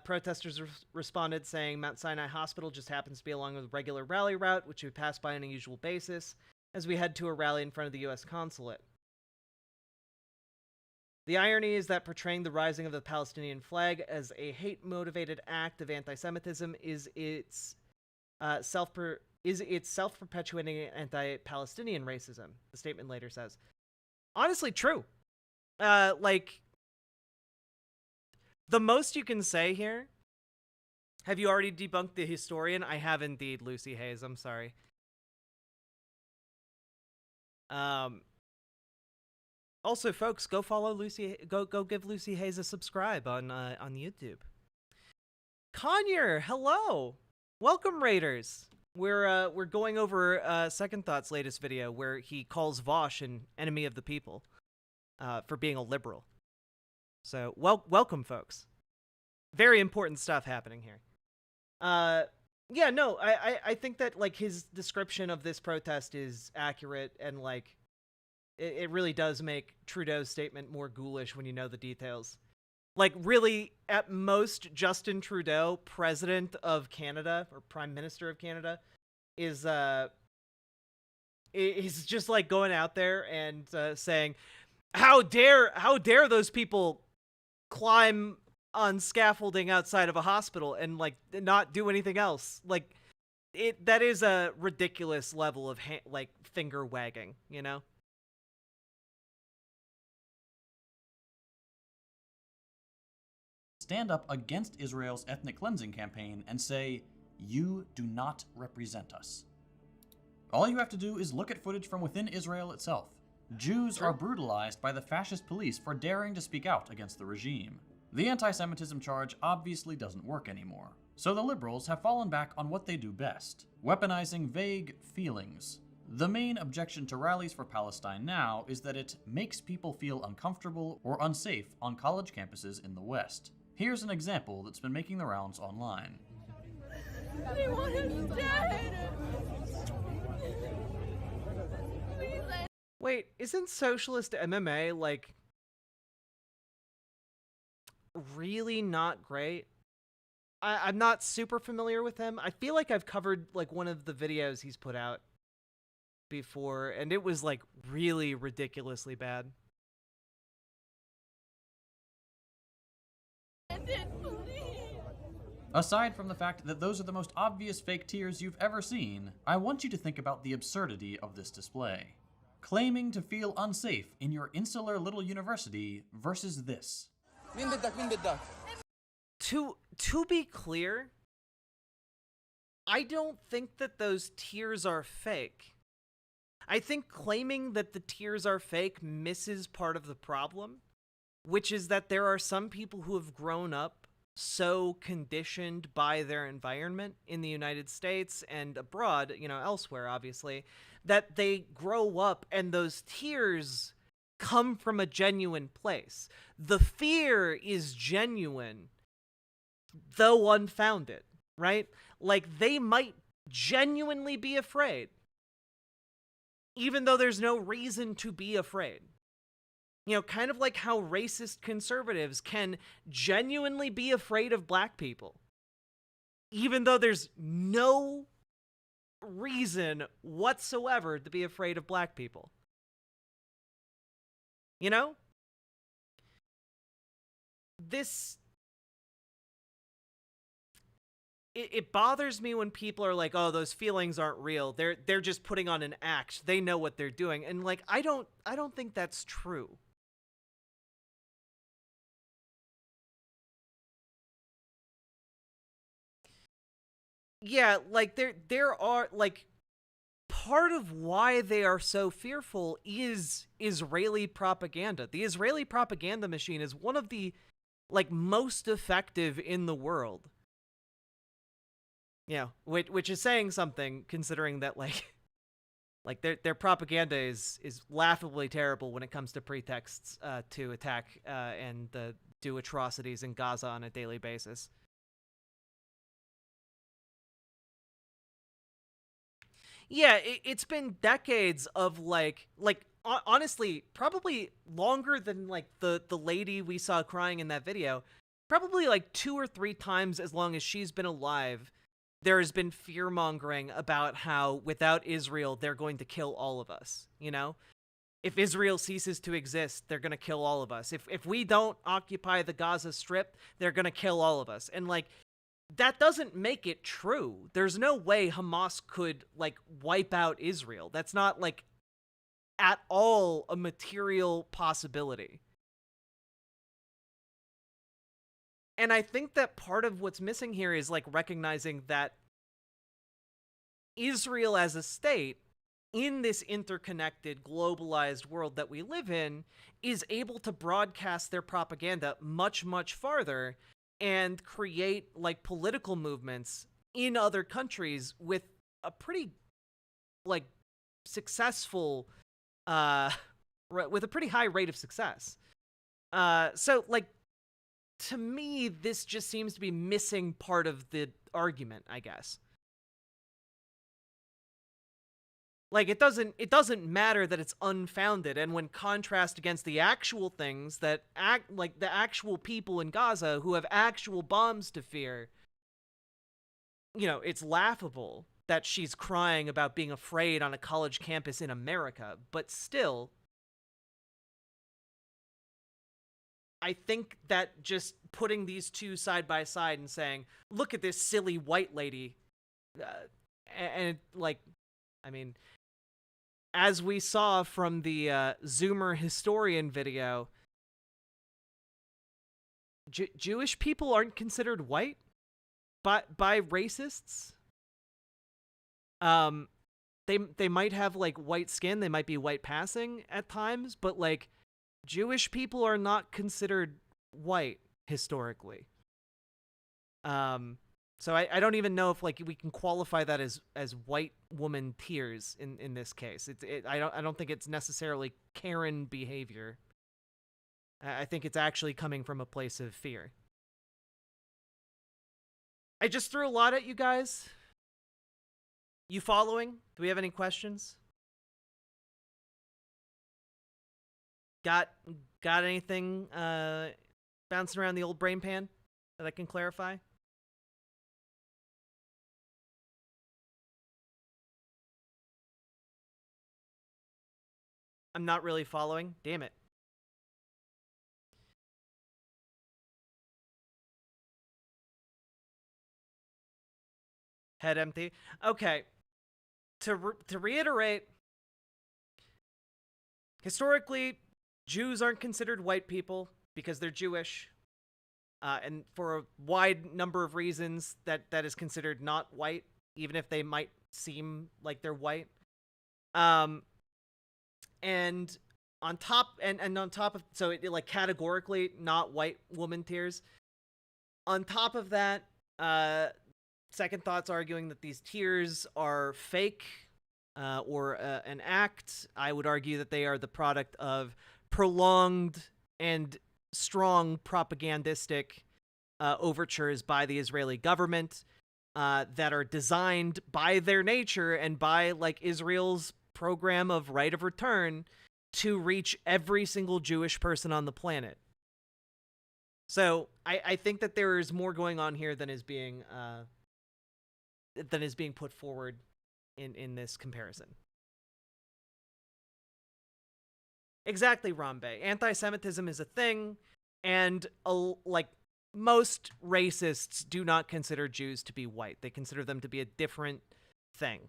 Protesters responded saying Mount Sinai Hospital just happens to be along a regular rally route, which we pass by on a usual basis as we head to a rally in front of the U.S. consulate. The irony is that portraying the rising of the Palestinian flag as a hate-motivated act of anti-Semitism is its self-perpetuating anti-Palestinian racism, the statement later says. Honestly, true. Like, the most you can say here... Have you already debunked the historian? I have indeed, Lucy Hayes. I'm sorry. Also, folks, go follow Lucy. Go give Lucy Hayes a subscribe on YouTube. Conyer, hello, welcome, Raiders. We're going over Second Thought's latest video where he calls Vosh an enemy of the people for being a liberal. So welcome, folks. Very important stuff happening here. Yeah, no, I think that like his description of this protest is accurate, and like it really does make Trudeau's statement more ghoulish when you know the details. Like, really, at most, Justin Trudeau, President of Canada, or Prime Minister of Canada, is just like going out there and saying, how dare those people climb on scaffolding outside of a hospital and like not do anything else. Like, that is a ridiculous level of like finger wagging, you know? Stand up against Israel's ethnic cleansing campaign and say, you do not represent us. All you have to do is look at footage from within Israel itself. Jews are brutalized by the fascist police for daring to speak out against the regime. The anti-Semitism charge obviously doesn't work anymore, so the liberals have fallen back on what they do best, weaponizing vague feelings. The main objection to rallies for Palestine now is that it makes people feel uncomfortable or unsafe on college campuses in the West. Here's an example that's been making the rounds online. They want him dead! Wait, isn't socialist MMA, like, really not great? I'm not super familiar with him. I feel like I've covered, like, one of the videos he's put out before, and it was, like, really ridiculously bad. Aside from the fact that those are the most obvious fake tears you've ever seen, I want you to think about the absurdity of this display. Claiming to feel unsafe in your insular little university versus this. To be clear, I don't think that those tears are fake. I think claiming that the tears are fake misses part of the problem, which is that there are some people who have grown up so conditioned by their environment in the United States and abroad, you know, elsewhere, obviously, that they grow up and those tears come from a genuine place. The fear is genuine, though unfounded, right? Like, they might genuinely be afraid, even though there's no reason to be afraid. You know, kind of like how racist conservatives can genuinely be afraid of black people, even though there's no reason whatsoever to be afraid of black people. You know? It bothers me when people are like, oh, those feelings aren't real. They're just putting on an act. They know what they're doing. And like, I don't think that's true. Yeah, like there are like part of why they are so fearful is Israeli propaganda. The Israeli propaganda machine is one of the like most effective in the world. Yeah, which is saying something considering that like their propaganda is laughably terrible when it comes to pretexts to attack and do atrocities in Gaza on a daily basis. Yeah, it's been decades of like honestly, probably longer than like the lady we saw crying in that video. Probably like 2 or 3 times as long as she's been alive, there has been fear mongering about how without Israel, they're going to kill all of us. You know, if Israel ceases to exist, they're going to kill all of us. If we don't occupy the Gaza Strip, they're going to kill all of us. And like, that doesn't make it true. There's no way Hamas could like wipe out Israel. That's not like at all a material possibility. And I think that part of what's missing here is like recognizing that Israel as a state in this interconnected, globalized world that we live in is able to broadcast their propaganda much, much farther and create like political movements in other countries with a pretty like successful with a pretty high rate of success. So like to me this just seems to be missing part of the argument, I guess. Like it doesn't matter that it's unfounded, and when contrast against the actual things that act like the actual people in Gaza who have actual bombs to fear, you know, it's laughable that she's crying about being afraid on a college campus in America, but still I think that just putting these two side by side and saying, look at this silly white lady, and like, I mean, as we saw from the Zoomer historian video, Jewish people aren't considered white by racists. They might have like white skin, they might be white passing at times, but like Jewish people are not considered white historically. So I don't even know if like we can qualify that as white woman tears in this case. I don't think it's necessarily Karen behavior. I think it's actually coming from a place of fear. I just threw a lot at you guys. You following? Do we have any questions? Got anything bouncing around the old brain pan that I can clarify? I'm not really following. Damn it. Head empty. Okay. To reiterate, historically, Jews aren't considered white people because they're Jewish. And for a wide number of reasons, that is considered not white, even if they might seem like they're white. And on top of, so it like categorically not white woman tears. On top of that, Second Thought's arguing that these tears are fake or an act. I would argue that they are the product of prolonged and strong propagandistic overtures by the Israeli government that are designed by their nature and by like Israel's program of right of return to reach every single Jewish person on the planet. So I think that there is more going on here than is being put forward in this comparison. Exactly, Rambe. Anti-Semitism is a thing, and like most racists do not consider Jews to be white. They consider them to be a different thing.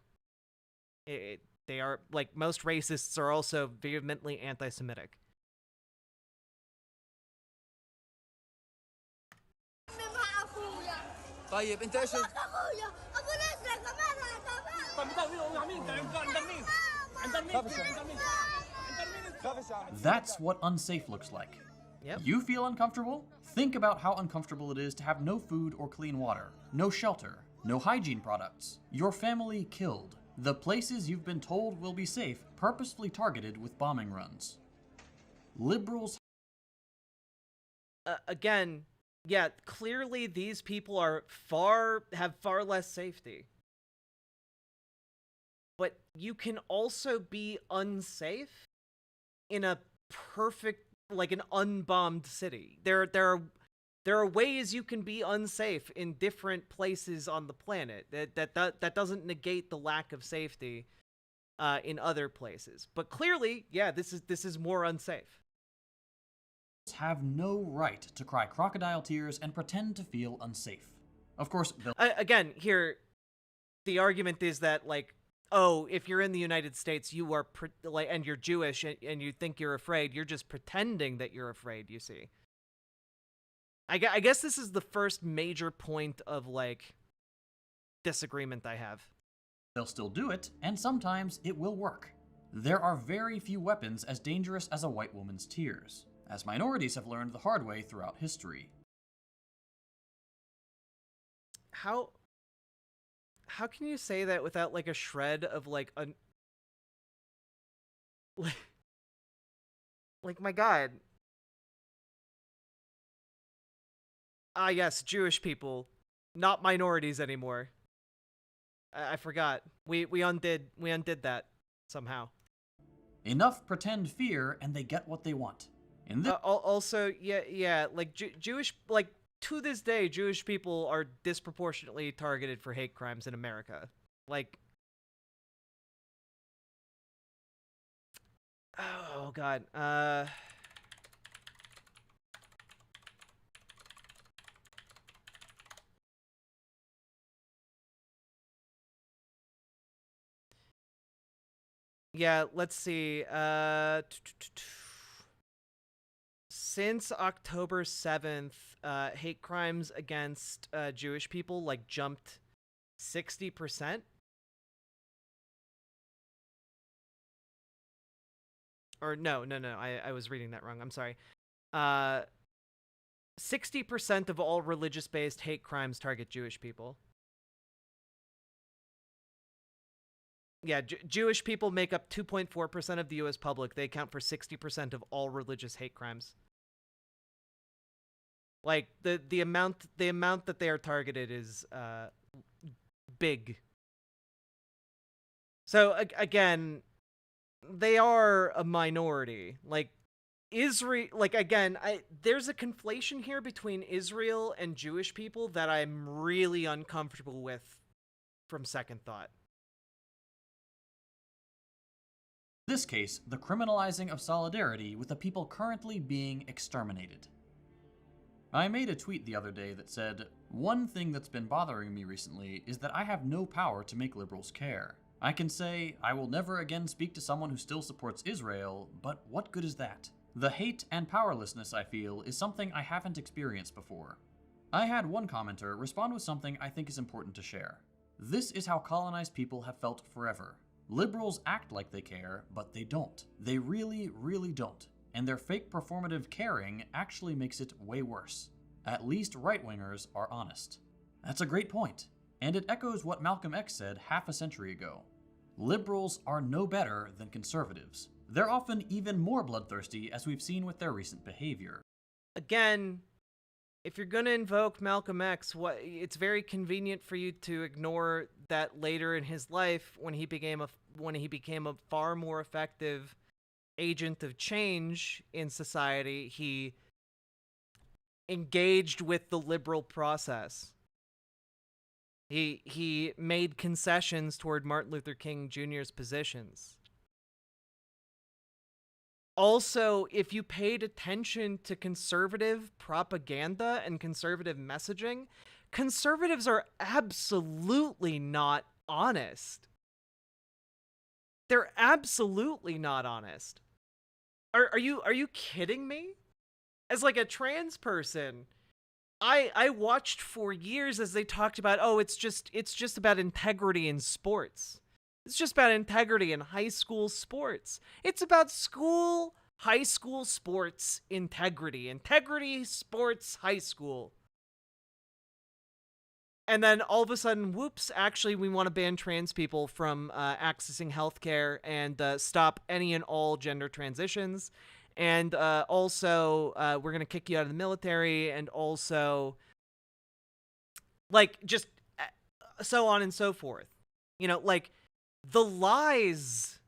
They are, like, most racists are also vehemently anti-Semitic. طيب انت ايش That's what unsafe looks like. Yep. You feel uncomfortable? Think about how uncomfortable it is to have no food or clean water, no shelter, no hygiene products, your family killed, the places you've been told will be safe purposefully targeted with bombing runs. Liberals again, yeah, clearly these people have far less safety. But you can also be unsafe in a perfect, like an unbombed city. There are ways you can be unsafe in different places on the planet. That doesn't negate the lack of safety in other places. But clearly, yeah, this is more unsafe. have no right to cry crocodile tears and pretend to feel unsafe. Of course, again, here, the argument is that, like, oh, if you're in the United States, you are, and you're Jewish, and you think you're afraid, you're just pretending that you're afraid, you see. I guess this is the first major point of, like, disagreement I have. They'll still do it, and sometimes it will work. There are very few weapons as dangerous as a white woman's tears, as minorities have learned the hard way throughout history. How can you say that without, like, a shred of, like, like, my God. Ah, yes, Jewish people, not minorities anymore. I forgot. We undid that somehow. Enough pretend fear, and they get what they want. In this also, yeah, like Jewish, like, to this day, Jewish people are disproportionately targeted for hate crimes in America. Like, oh God, yeah, let's see. Since October 7th, hate crimes against Jewish people, like, jumped 60%. Or no, I was reading that wrong. I'm sorry. 60% of all religious-based hate crimes target Jewish people. Yeah, Jewish people make up 2.4% of the U.S. public. They account for 60% of all religious hate crimes. Like, the amount that they are targeted is big. So again, they are a minority. Like, Israel, like, again, there's a conflation here between Israel and Jewish people that I'm really uncomfortable with from second thought. In this case, the criminalizing of solidarity with the people currently being exterminated. I made a tweet the other day that said, "One thing that's been bothering me recently is that I have no power to make liberals care. I can say, I will never again speak to someone who still supports Israel, but what good is that? The hate and powerlessness I feel is something I haven't experienced before." I had one commenter respond with something I think is important to share. This is how colonized people have felt forever. Liberals act like they care, but they don't. They really, really don't. And their fake performative caring actually makes it way worse. At least right-wingers are honest. That's a great point, and it echoes what Malcolm X said half a century ago. Liberals are no better than conservatives. They're often even more bloodthirsty, as we've seen with their recent behavior. Again, if you're gonna invoke Malcolm X, it's very convenient for you to ignore that later in his life, when he became a far more effective agent of change in society, he engaged with the liberal process. He made concessions toward Martin Luther King Jr.'s positions. Also, if you paid attention to conservative propaganda and conservative messaging, conservatives are absolutely not honest. They're absolutely not honest. Are you kidding me? As, like, a trans person, I watched for years as they talked about, oh, it's just about integrity in sports. It's just about integrity in high school sports. It's about high school sports integrity. Integrity sports high school. And then all of a sudden, whoops, actually we want to ban trans people from accessing healthcare and stop any and all gender transitions. And also, we're going to kick you out of the military, and also, like, just so on and so forth. You know, like, the lies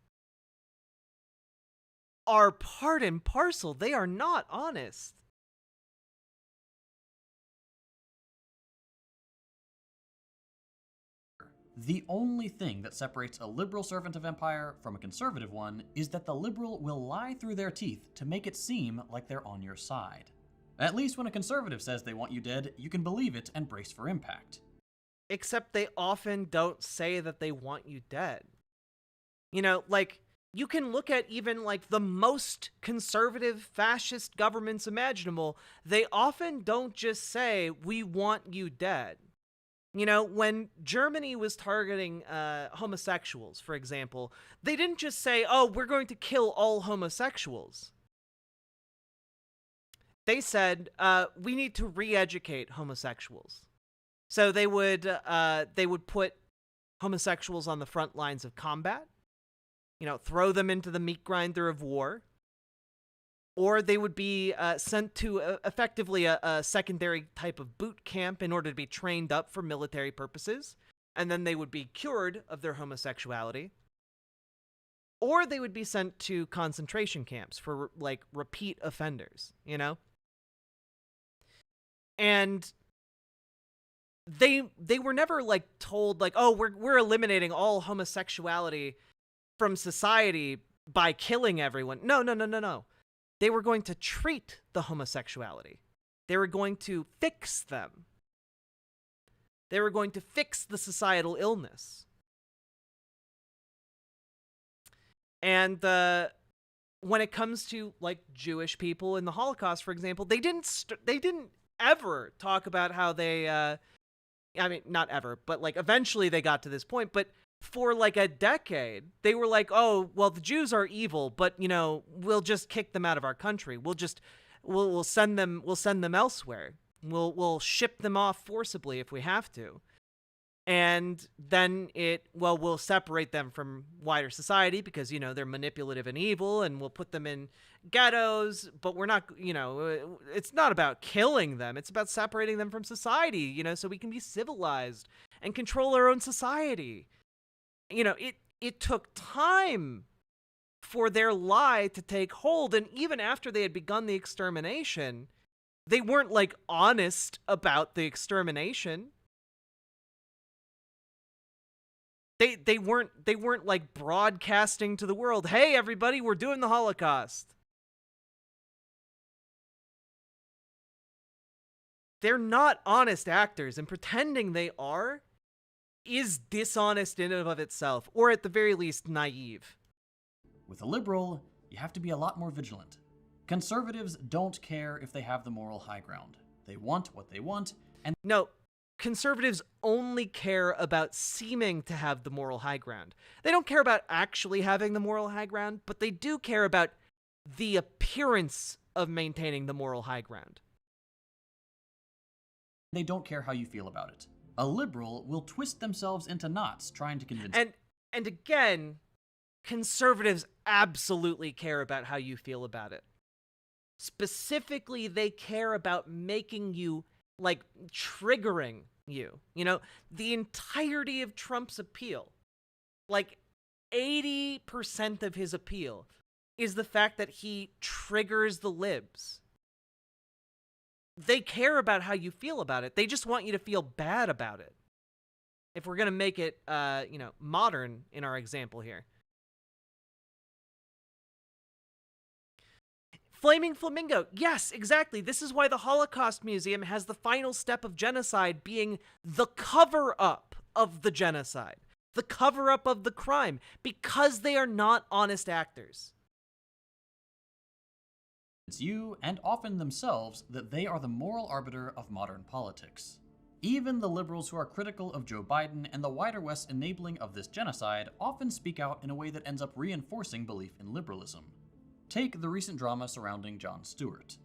are part and parcel. They are not honest. The only thing that separates a liberal servant of empire from a conservative one is that the liberal will lie through their teeth to make it seem like they're on your side. At least when a conservative says they want you dead, you can believe it and brace for impact. Except they often don't say that they want you dead. You know, like, you can look at even, like, the most conservative fascist governments imaginable. They often don't just say, we want you dead. You know, when Germany was targeting homosexuals, for example, they didn't just say, oh, we're going to kill all homosexuals. They said, we need to re-educate homosexuals. So they would put homosexuals on the front lines of combat, you know, throw them into the meat grinder of war, or they would be sent to effectively a secondary type of boot camp in order to be trained up for military purposes, and then they would be cured of their homosexuality. Or they would be sent to concentration camps for, like, repeat offenders, you know? And they were never, like, told, like, oh, we're eliminating all homosexuality from society by killing everyone. No. They were going to treat the homosexuality. They were going to fix them. They were going to fix the societal illness. And when it comes to, like, Jewish people in the Holocaust, for example, they didn't ever talk about how they, I mean, not ever, but, like, eventually they got to this point, but for, like, a decade, they were like, oh, well, the Jews are evil, but, you know, we'll just kick them out of our country. We'll send them elsewhere. We'll ship them off forcibly if we have to. And then we'll separate them from wider society because, you know, they're manipulative and evil, and we'll put them in ghettos, but we're not, you know, it's not about killing them. It's about separating them from society, you know, so we can be civilized and control our own society. You know, it took time for their lie to take hold, and even after they had begun the extermination, they weren't, like, honest about the extermination. They weren't like broadcasting to the world, hey everybody, we're doing the Holocaust. They're not honest actors, and pretending they are is dishonest in and of itself, or at the very least, naive. With a liberal, you have to be a lot more vigilant. Conservatives don't care if they have the moral high ground. They want what they want, and no, conservatives only care about seeming to have the moral high ground. They don't care about actually having the moral high ground, but they do care about the appearance of maintaining the moral high ground. They don't care how you feel about it. A liberal will twist themselves into knots trying to convince. And again, conservatives absolutely care about how you feel about it. Specifically, they care about making you, like, triggering you. You know, the entirety of Trump's appeal, like 80% of his appeal, is the fact that he triggers the libs. They care about how you feel about it. They just want you to feel bad about it. If we're going to make it, you know, modern in our example here. Flaming Flamingo. Yes, exactly. This is why the Holocaust Museum has the final step of genocide being the cover-up of the genocide. The cover-up of the crime. Because they are not honest actors. you, and often themselves, that they are the moral arbiter of modern politics. Even the liberals who are critical of Joe Biden and the wider West's enabling of this genocide often speak out in a way that ends up reinforcing belief in liberalism. Take the recent drama surrounding Jon Stewart.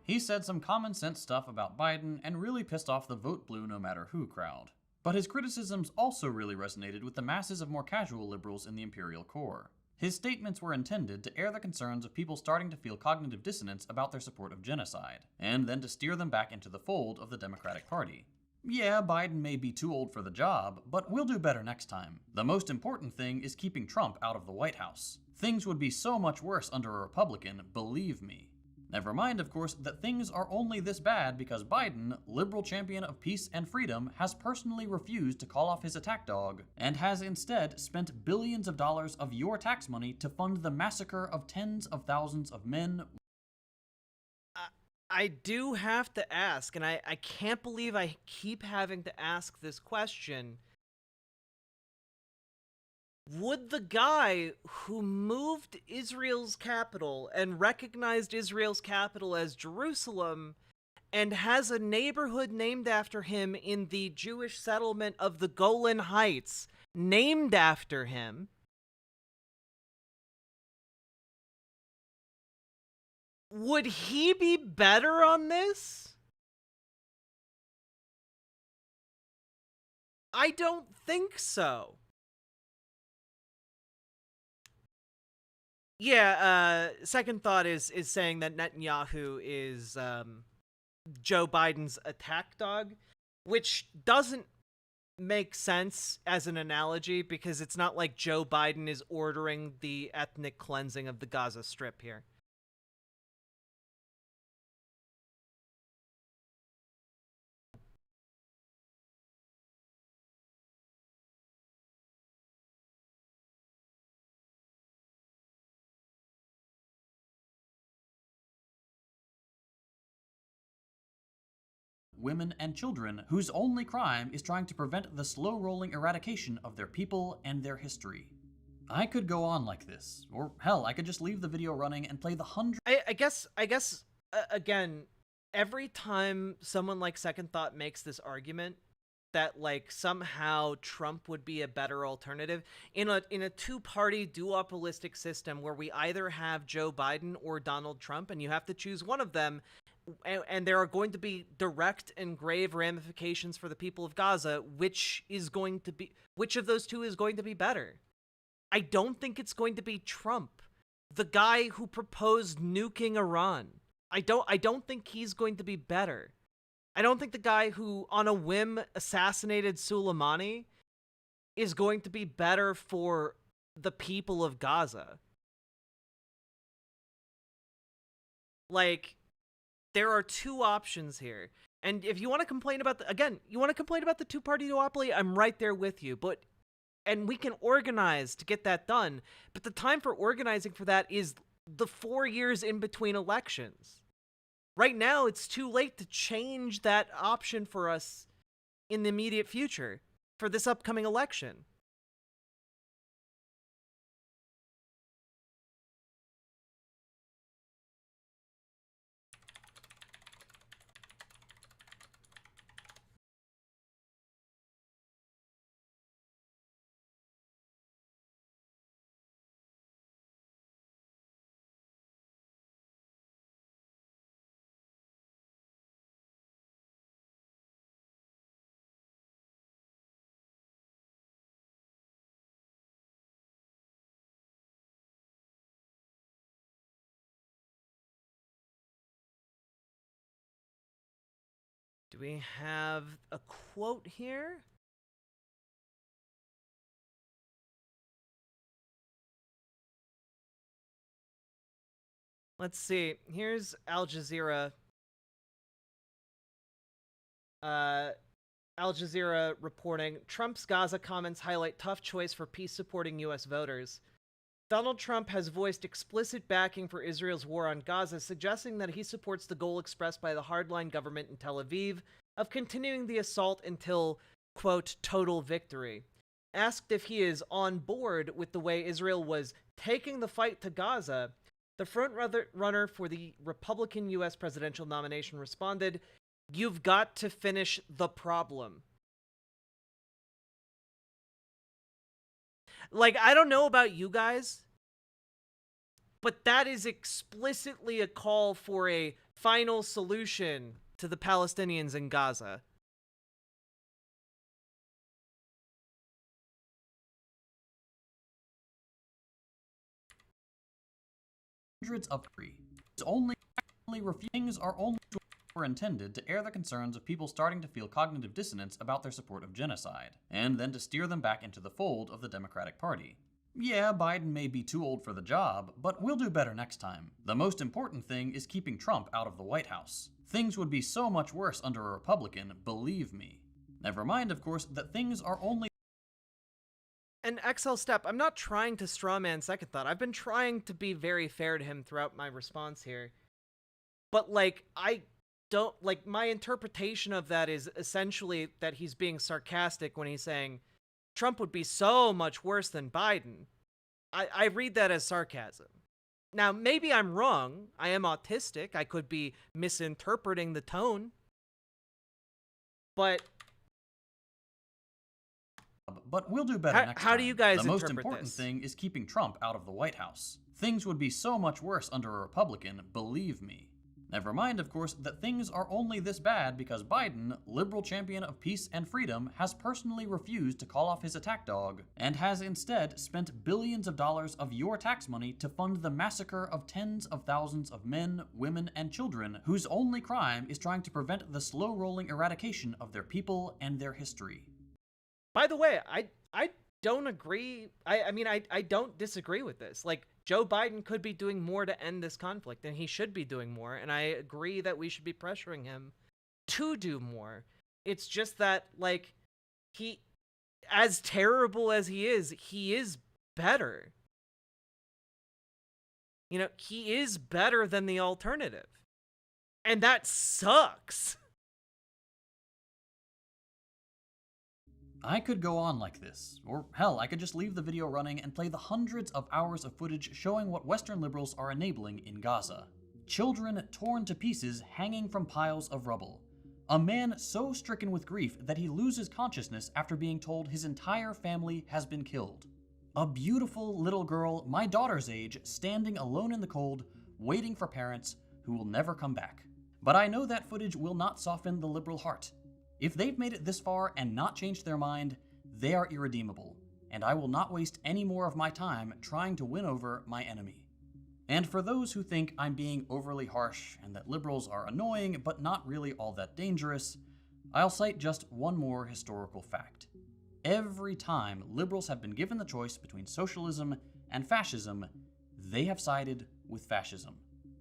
He said some common sense stuff about Biden and really pissed off the vote blue no matter who crowd. But his criticisms also really resonated with the masses of more casual liberals in the imperial core. His statements were intended to air the concerns of people starting to feel cognitive dissonance about their support of genocide, and then to steer them back into the fold of the Democratic Party. Yeah, Biden may be too old for the job, but we'll do better next time. The most important thing is keeping Trump out of the White House. Things would be so much worse under a Republican, believe me. Never mind, of course, that things are only this bad because Biden, liberal champion of peace and freedom, has personally refused to call off his attack dog, and has instead spent billions of dollars of your tax money to fund the massacre of tens of thousands of men. I do have to ask, and I can't believe I keep having to ask this question. Would the guy who moved Israel's capital and recognized Israel's capital as Jerusalem and has a neighborhood named after him in the Jewish settlement of the Golan Heights named after him, would he be better on this? I don't think so. Yeah, second thought is saying that Netanyahu is Joe Biden's attack dog, which doesn't make sense as an analogy because it's not like Joe Biden is ordering the ethnic cleansing of the Gaza Strip here. Women and children whose only crime is trying to prevent the slow-rolling eradication of their people and their history. I could go on like this, or hell, I could just leave the video running and play the hundred. I guess, again, every time someone like Second Thought makes this argument that like somehow Trump would be a better alternative in a two-party duopolistic system where we either have Joe Biden or Donald Trump, and you have to choose one of them. And there are going to be direct and grave ramifications for the people of Gaza. Which of those two is going to be better? I don't think it's going to be Trump, the guy who proposed nuking Iran. I don't think he's going to be better. I don't think the guy who, on a whim, assassinated Soleimani is going to be better for the people of Gaza. Like, there are two options here. And if you want to complain about the two-party duopoly, I'm right there with you. And we can organize to get that done. But the time for organizing for that is the 4 years in between elections. Right now, it's too late to change that option for us in the immediate future for this upcoming election. Do we have a quote here? Let's see. Here's Al Jazeera. Al Jazeera reporting, Trump's Gaza comments highlight tough choice for peace-supporting U.S. voters. Donald Trump has voiced explicit backing for Israel's war on Gaza, suggesting that he supports the goal expressed by the hardline government in Tel Aviv of continuing the assault until, quote, total victory. Asked if he is on board with the way Israel was taking the fight to Gaza, The runner for the Republican U.S. presidential nomination responded, "You've got to finish the problem." Like, I don't know about you guys, but that is explicitly a call for a final solution to the Palestinians in Gaza. Hundreds of only things are only were intended to air the concerns of people starting to feel cognitive dissonance about their support of genocide, and then to steer them back into the fold of the Democratic Party. Yeah, Biden may be too old for the job, but we'll do better next time. The most important thing is keeping Trump out of the White House. Things would be so much worse under a Republican, believe me. Never mind, of course, that things are only... And XL Step, I'm not trying to strawman Second Thought. I've been trying to be very fair to him throughout my response here. But, like, I don't... Like, my interpretation of that is essentially that he's being sarcastic when he's saying Trump would be so much worse than Biden. I read that as sarcasm. Now, maybe I'm wrong. I am autistic. I could be misinterpreting the tone. But we'll do better next time. How do you guys The most interpret important this? thing is keeping Trump out of the White House. Things would be so much worse under a Republican, believe me. Never mind, of course, that things are only this bad because Biden, liberal champion of peace and freedom, has personally refused to call off his attack dog, and has instead spent billions of dollars of your tax money to fund the massacre of tens of thousands of men, women, and children whose only crime is trying to prevent the slow-rolling eradication of their people and their history. By the way, I don't agree. I don't disagree with this. Like, Joe Biden could be doing more to end this conflict, and he should be doing more, and I agree that we should be pressuring him to do more. It's just that, like, he, as terrible as he is better. You know, he is better than the alternative. And that sucks. I could go on like this, or hell, I could just leave the video running and play the hundreds of hours of footage showing what Western liberals are enabling in Gaza. Children torn to pieces hanging from piles of rubble. A man so stricken with grief that he loses consciousness after being told his entire family has been killed. A beautiful little girl, my daughter's age, standing alone in the cold, waiting for parents who will never come back. But I know that footage will not soften the liberal heart. If they've made it this far and not changed their mind, they are irredeemable, and I will not waste any more of my time trying to win over my enemy. And for those who think I'm being overly harsh and that liberals are annoying but not really all that dangerous, I'll cite just one more historical fact. Every time liberals have been given the choice between socialism and fascism, they have sided with fascism.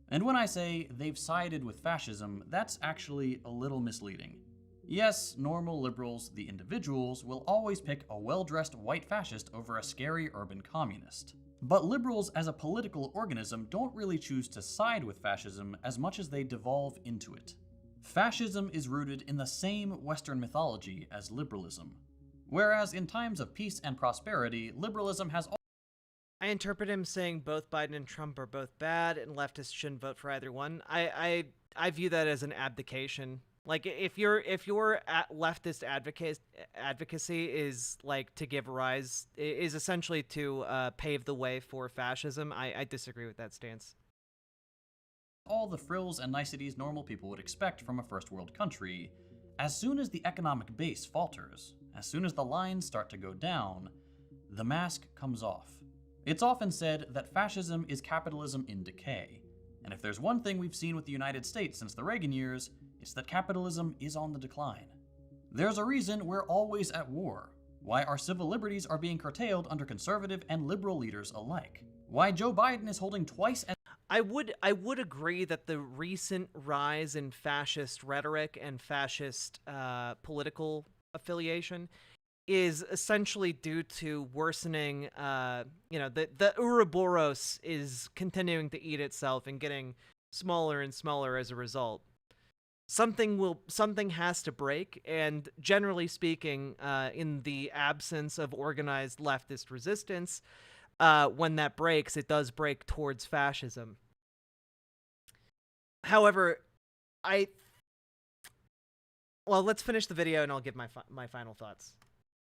And when I say they've sided with fascism, that's actually a little misleading. Yes, normal liberals, the individuals, will always pick a well-dressed white fascist over a scary urban communist. But liberals as a political organism don't really choose to side with fascism as much as they devolve into it. Fascism is rooted in the same Western mythology as liberalism. Whereas in times of peace and prosperity, liberalism has I interpret him saying both Biden and Trump are both bad and leftists shouldn't vote for either one. I view that as an abdication. Like, if your leftist advocacy is like to give rise, is essentially to pave the way for fascism, I disagree with that stance. all the frills and niceties normal people would expect from a first world country. As soon as the economic base falters, as soon as the lines start to go down, the mask comes off. It's often said that fascism is capitalism in decay. And if there's one thing we've seen with the United States since the Reagan years, it's that capitalism is on the decline. There's a reason we're always at war, why our civil liberties are being curtailed under conservative and liberal leaders alike, why Joe Biden is holding twice as I would agree that the recent rise in fascist rhetoric and fascist political affiliation is essentially due to worsening, the Ouroboros is continuing to eat itself and getting smaller and smaller as a result. Something has to break, and generally speaking, in the absence of organized leftist resistance, when that breaks, it does break towards fascism. However, well, let's finish the video and I'll give my final thoughts.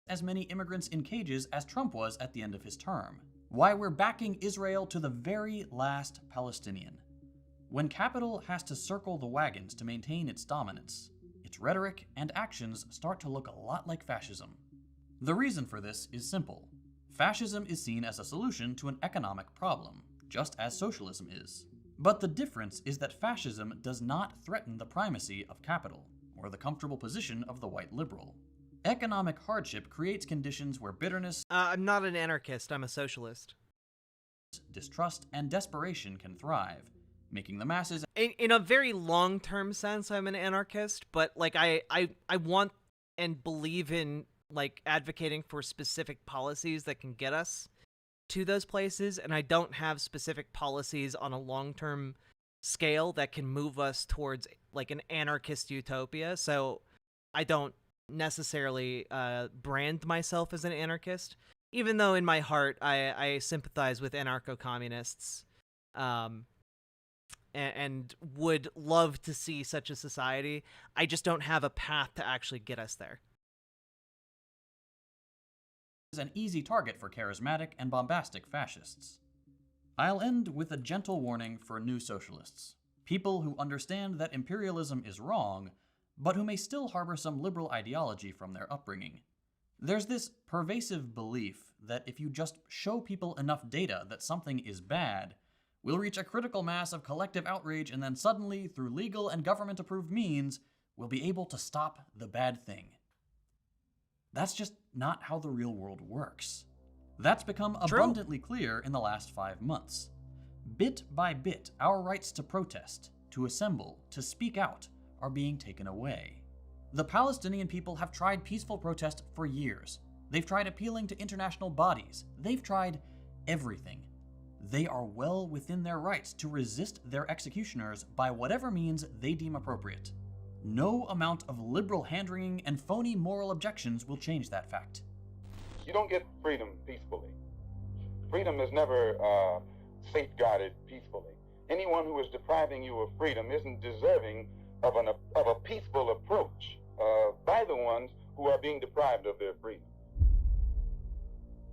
As many immigrants in cages as Trump was at the end of his term. Why we're backing Israel to the very last Palestinian. When capital has to circle the wagons to maintain its dominance, its rhetoric and actions start to look a lot like fascism. The reason for this is simple. Fascism is seen as a solution to an economic problem, just as socialism is. But the difference is that fascism does not threaten the primacy of capital, or the comfortable position of the white liberal. Economic hardship creates conditions where bitterness, I'm not an anarchist, I'm a socialist. distrust, and desperation can thrive, making the masses... In a very long-term sense, I'm an anarchist, but like I want and believe in like advocating for specific policies that can get us to those places, and I don't have specific policies on a long-term scale that can move us towards like an anarchist utopia, so I don't necessarily brand myself as an anarchist, even though in my heart I sympathize with anarcho-communists and would love to see such a society. I just don't have a path to actually get us there. Is an easy target for charismatic and bombastic fascists. I'll end with a gentle warning for new socialists, people who understand that imperialism is wrong, but who may still harbor some liberal ideology from their upbringing. There's this pervasive belief that if you just show people enough data that something is bad, we'll reach a critical mass of collective outrage, and then suddenly, through legal and government-approved means, we'll be able to stop the bad thing. That's just not how the real world works. That's become abundantly clear in the last 5 months. Bit by bit, our rights to protest, to assemble, to speak out, are being taken away. The Palestinian people have tried peaceful protest for years. They've tried appealing to international bodies. They've tried everything. They are well within their rights to resist their executioners by whatever means they deem appropriate. No amount of liberal hand-wringing and phony moral objections will change that fact. You don't get freedom peacefully. Freedom is never safeguarded peacefully. Anyone who is depriving you of freedom isn't deserving of a peaceful approach by the ones who are being deprived of their freedom.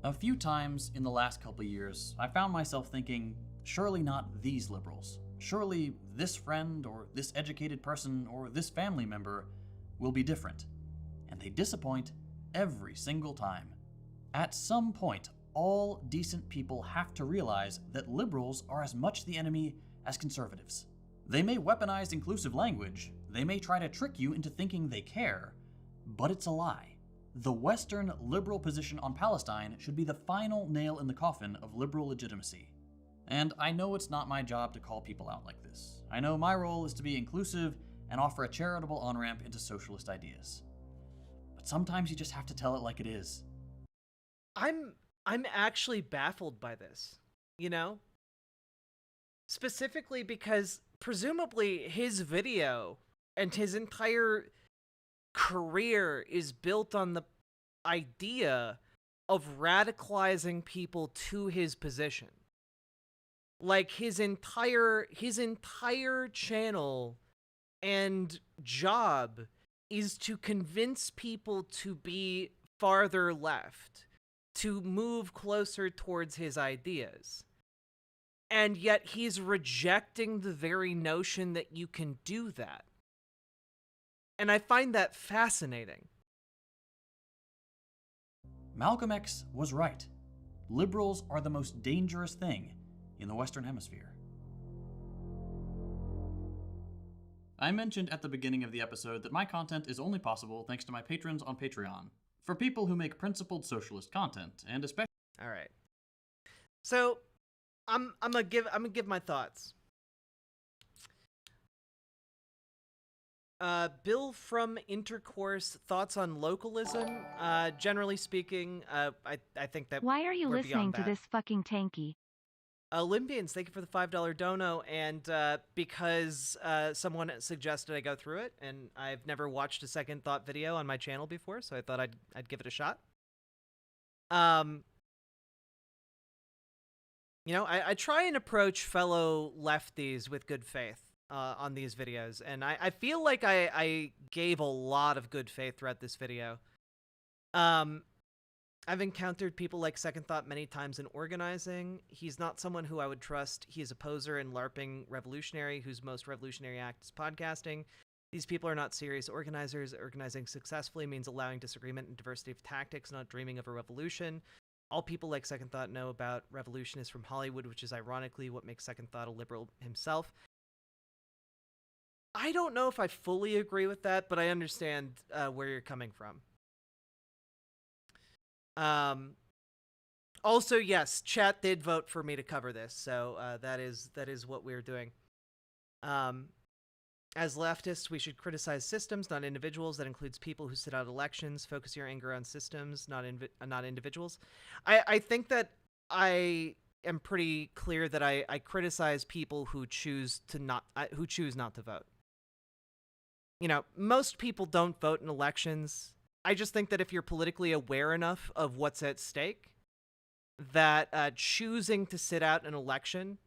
A few times in the last couple years, I found myself thinking, surely not these liberals. Surely this friend or this educated person or this family member will be different. And they disappoint every single time. At some point, all decent people have to realize that liberals are as much the enemy as conservatives. They may weaponize inclusive language, they may try to trick you into thinking they care, but it's a lie. The Western liberal position on Palestine should be the final nail in the coffin of liberal legitimacy. And I know it's not my job to call people out like this. I know my role is to be inclusive and offer a charitable on-ramp into socialist ideas. But sometimes you just have to tell it like it is. I'm actually baffled by this, you know? Specifically because presumably his video and his entire career is built on the idea of radicalizing people to his position. Like his entire channel and job is to convince people to be farther left, to move closer towards his ideas. And yet he's rejecting the very notion that you can do that. And I find that fascinating. Malcolm X was right. Liberals are the most dangerous thing in the Western Hemisphere. I mentioned at the beginning of the episode that my content is only possible thanks to my patrons on Patreon. For people who make principled socialist content, and especially... Alright. So, I'm gonna give my thoughts. Bill from Intercourse, thoughts on localism. Generally speaking, I think that Why are you we're listening beyond to that. this fucking tanky? Olympians, thank you for the $5 dono, and because someone suggested I go through it, and I've never watched a Second Thought video on my channel before, so I thought I'd give it a shot. You know, I try and approach fellow lefties with good faith. on these videos, and I feel like I gave a lot of good faith throughout this video. I've encountered people like Second Thought many times in organizing. He's not someone who I would trust. He is a poser and LARPing revolutionary whose most revolutionary act is podcasting. These people are not serious organizers. Organizing successfully means allowing disagreement and diversity of tactics, not dreaming of a revolution. All people like Second Thought know about revolution is from Hollywood, which is ironically what makes Second Thought a liberal himself. I don't know if I fully agree with that, but I understand where you're coming from. Also, yes, chat did vote for me to cover this, so that is what we're doing. As leftists, we should criticize systems, not individuals. That includes people who sit out elections. Focus your anger on systems, not individuals. I think that I am pretty clear that I criticize people who choose not to vote. You know, most people don't vote in elections. I just think that if you're politically aware enough of what's at stake, that choosing to sit out an election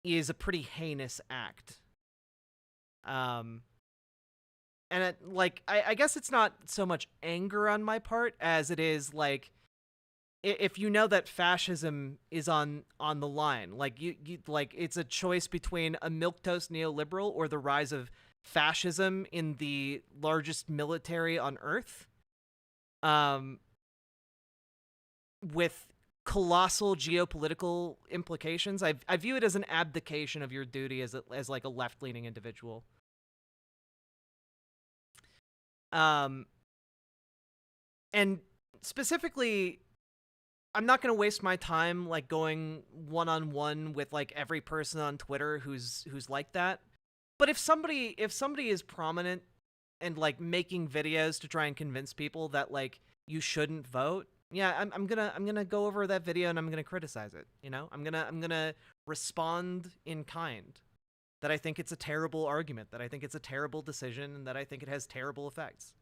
is a pretty heinous act. And I guess it's not so much anger on my part as it is like, if you know that fascism is on the line, like you like it's a choice between a milquetoast neoliberal or the rise of fascism in the largest military on earth, with colossal geopolitical implications. I view it as an abdication of your duty as like a left-leaning individual. And specifically, I'm not going to waste my time like going one-on-one with like every person on Twitter who's like that. But if somebody is prominent and like making videos to try and convince people that like you shouldn't vote, yeah, I'm gonna go over that video and I'm gonna criticize it. You know, I'm gonna respond in kind. That I think it's a terrible argument, that I think it's a terrible decision, and that I think it has terrible effects.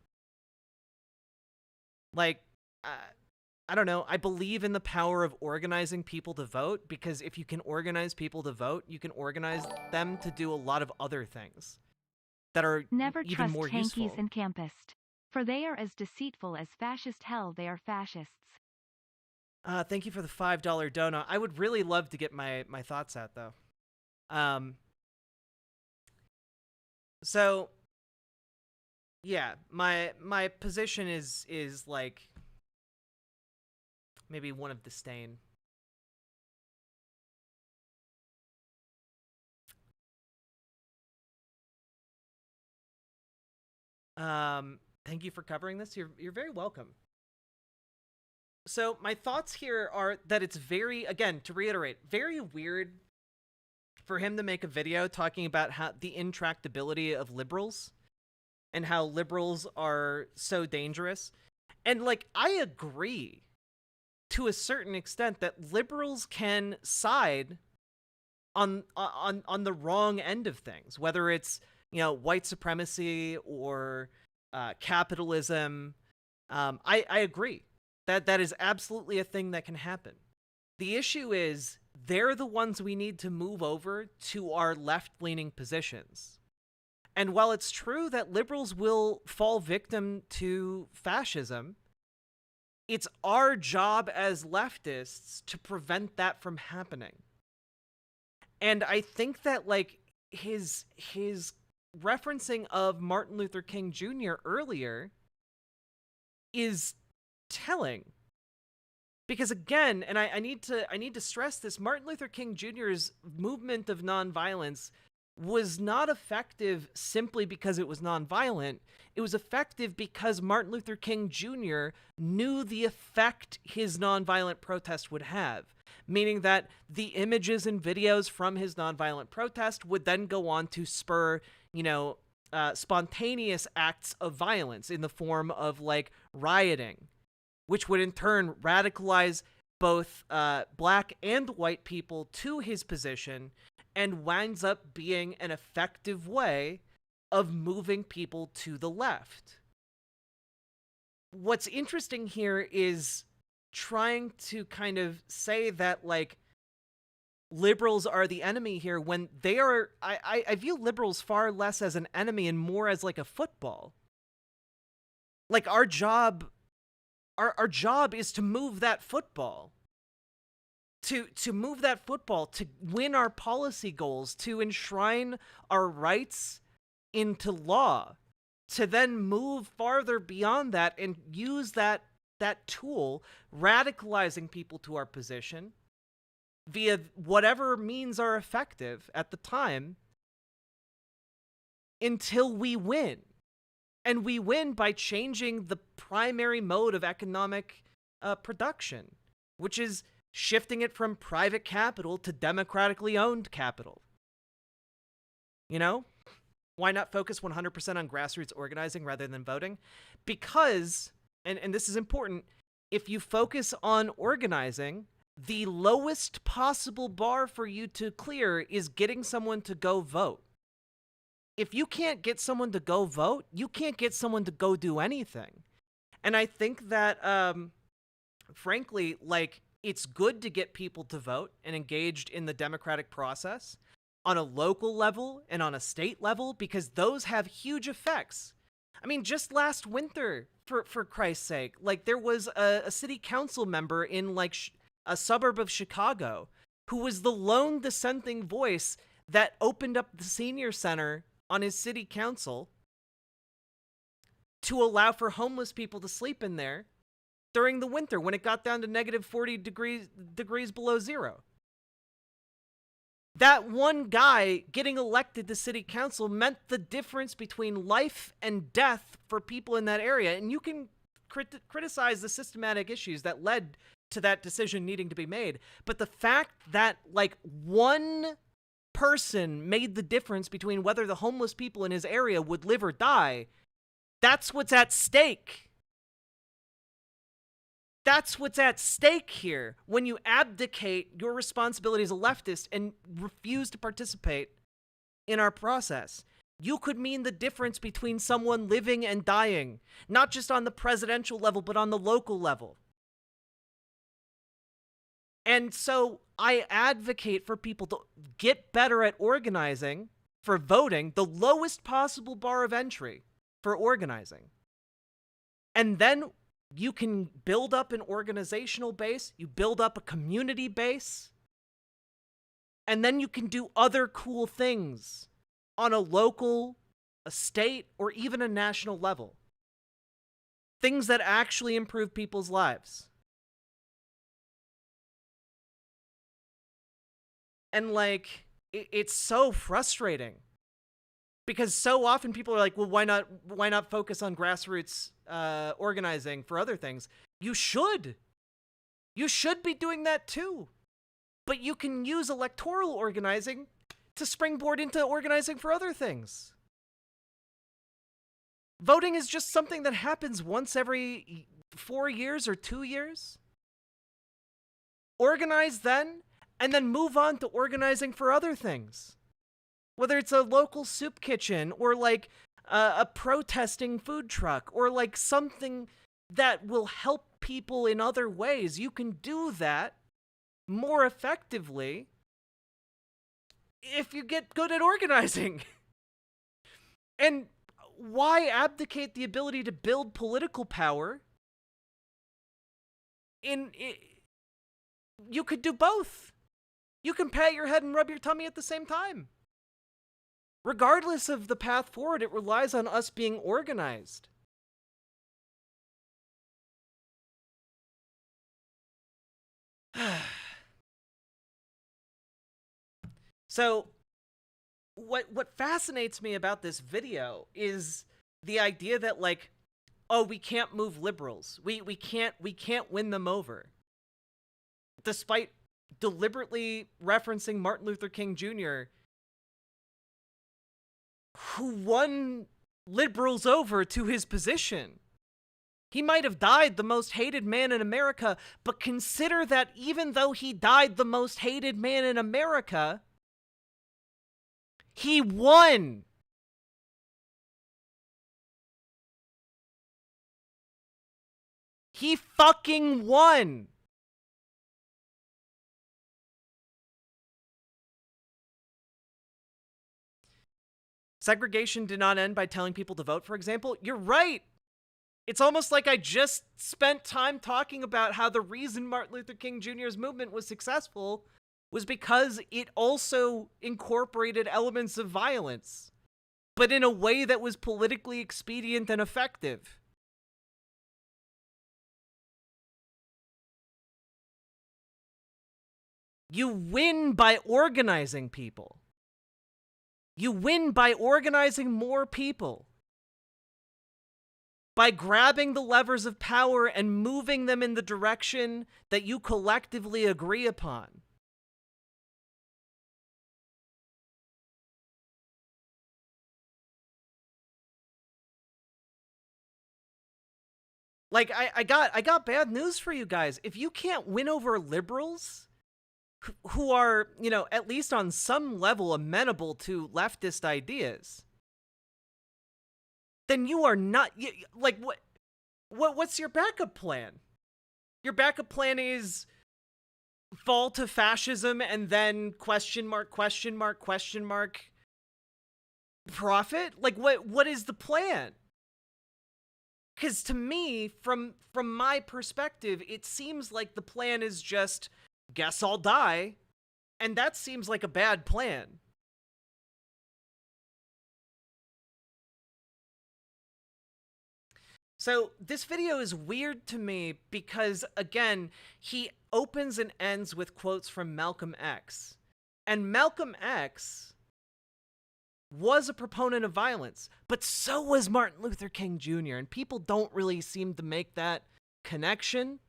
Like, I don't know, I believe in the power of organizing people to vote, because if you can organize people to vote, you can organize them to do a lot of other things that are Never even trust more hankies useful. and campists, for they are as deceitful as fascist hell. They are fascists. Thank you for the $5 dono. I would really love to get my thoughts out, though. So, yeah, my position is like maybe one of disdain. Thank you for covering this. You're very welcome. So my thoughts here are that it's very, again, to reiterate, very weird for him to make a video talking about how the intractability of liberals and how liberals are so dangerous. And like, I agree to a certain extent that liberals can side on the wrong end of things, whether it's, you know, white supremacy or capitalism. I agree that is absolutely a thing that can happen. The issue is they're the ones we need to move over to our left-leaning positions. And while it's true that liberals will fall victim to fascism, it's our job as leftists to prevent that from happening. And I think that like his referencing of Martin Luther King Jr. earlier is telling. Because again, and I need to stress this, Martin Luther King Jr.'s movement of nonviolence was not effective simply because it was nonviolent. It was effective because Martin Luther King Jr. knew the effect his nonviolent protest would have, meaning that the images and videos from his nonviolent protest would then go on to spur, you know, spontaneous acts of violence in the form of like rioting, which would in turn radicalize both black and white people to his position, and winds up being an effective way of moving people to the left. What's interesting here is trying to kind of say that, like, liberals are the enemy here when they are. I view liberals far less as an enemy and more as like a football. Like our job is to move that football. To move that football, to win our policy goals, to enshrine our rights into law, to then move farther beyond that and use that tool, radicalizing people to our position via whatever means are effective at the time until we win. And we win by changing the primary mode of economic production, which is shifting it from private capital to democratically owned capital. You know? Why not focus 100% on grassroots organizing rather than voting? Because, and this is important, if you focus on organizing, the lowest possible bar for you to clear is getting someone to go vote. If you can't get someone to go vote, you can't get someone to go do anything. And I think that, frankly, like, it's good to get people to vote and engaged in the democratic process on a local level and on a state level, because those have huge effects. I mean, just last winter, for Christ's sake, like, there was a city council member in, like, a suburb of Chicago who was the lone dissenting voice that opened up the senior center on his city council to allow for homeless people to sleep in there during the winter when it got down to negative 40 degrees below zero. That one guy getting elected to city council meant the difference between life and death for people in that area. And you can criticize the systematic issues that led to that decision needing to be made. But the fact that, like, one person made the difference between whether the homeless people in his area would live or die, that's what's at stake. That's what's at stake here when you abdicate your responsibility as a leftist and refuse to participate in our process. You could mean the difference between someone living and dying, not just on the presidential level, but on the local level. And so I advocate for people to get better at organizing for voting, the lowest possible bar of entry for organizing. And then you can build up an organizational base, you build up a community base, and then you can do other cool things on a local, a state, or even a national level. Things that actually improve people's lives. And, like, it's so frustrating. Because so often people are like, well, why not focus on grassroots organizing for other things? You should. You should be doing that too. But you can use electoral organizing to springboard into organizing for other things. Voting is just something that happens once every 4 years or 2 years. Organize then, and then move on to organizing for other things. Whether it's a local soup kitchen or like a protesting food truck or like something that will help people in other ways, you can do that more effectively if you get good at organizing. And why abdicate the ability to build political power? You could do both. You can pat your head and rub your tummy at the same time. Regardless of the path forward, it relies on us being organized. So, what fascinates me about this video is the idea that, like, oh, we can't move liberals. We can't win them over. Despite deliberately referencing Martin Luther King Jr., who won liberals over to his position. He might have died the most hated man in America, but consider that even though he died the most hated man in America, he won. He fucking won. Segregation did not end by telling people to vote, for example. You're right. It's almost like I just spent time talking about how the reason Martin Luther King Jr.'s movement was successful was because it also incorporated elements of violence, but in a way that was politically expedient and effective. You win by organizing people. You win by organizing more people. By grabbing the levers of power and moving them in the direction that you collectively agree upon. Like, I got bad news for you guys. If you can't win over liberals who are, you know, at least on some level amenable to leftist ideas, then you are not, like, what's your backup plan? Your backup plan is fall to fascism and then question mark, profit? Like, what is the plan? Because to me, from my perspective, it seems like the plan is just, guess I'll die, and that seems like a bad plan. So this video is weird to me because, again, he opens and ends with quotes from Malcolm X. And Malcolm X was a proponent of violence, but so was Martin Luther King Jr., and people don't really seem to make that connection.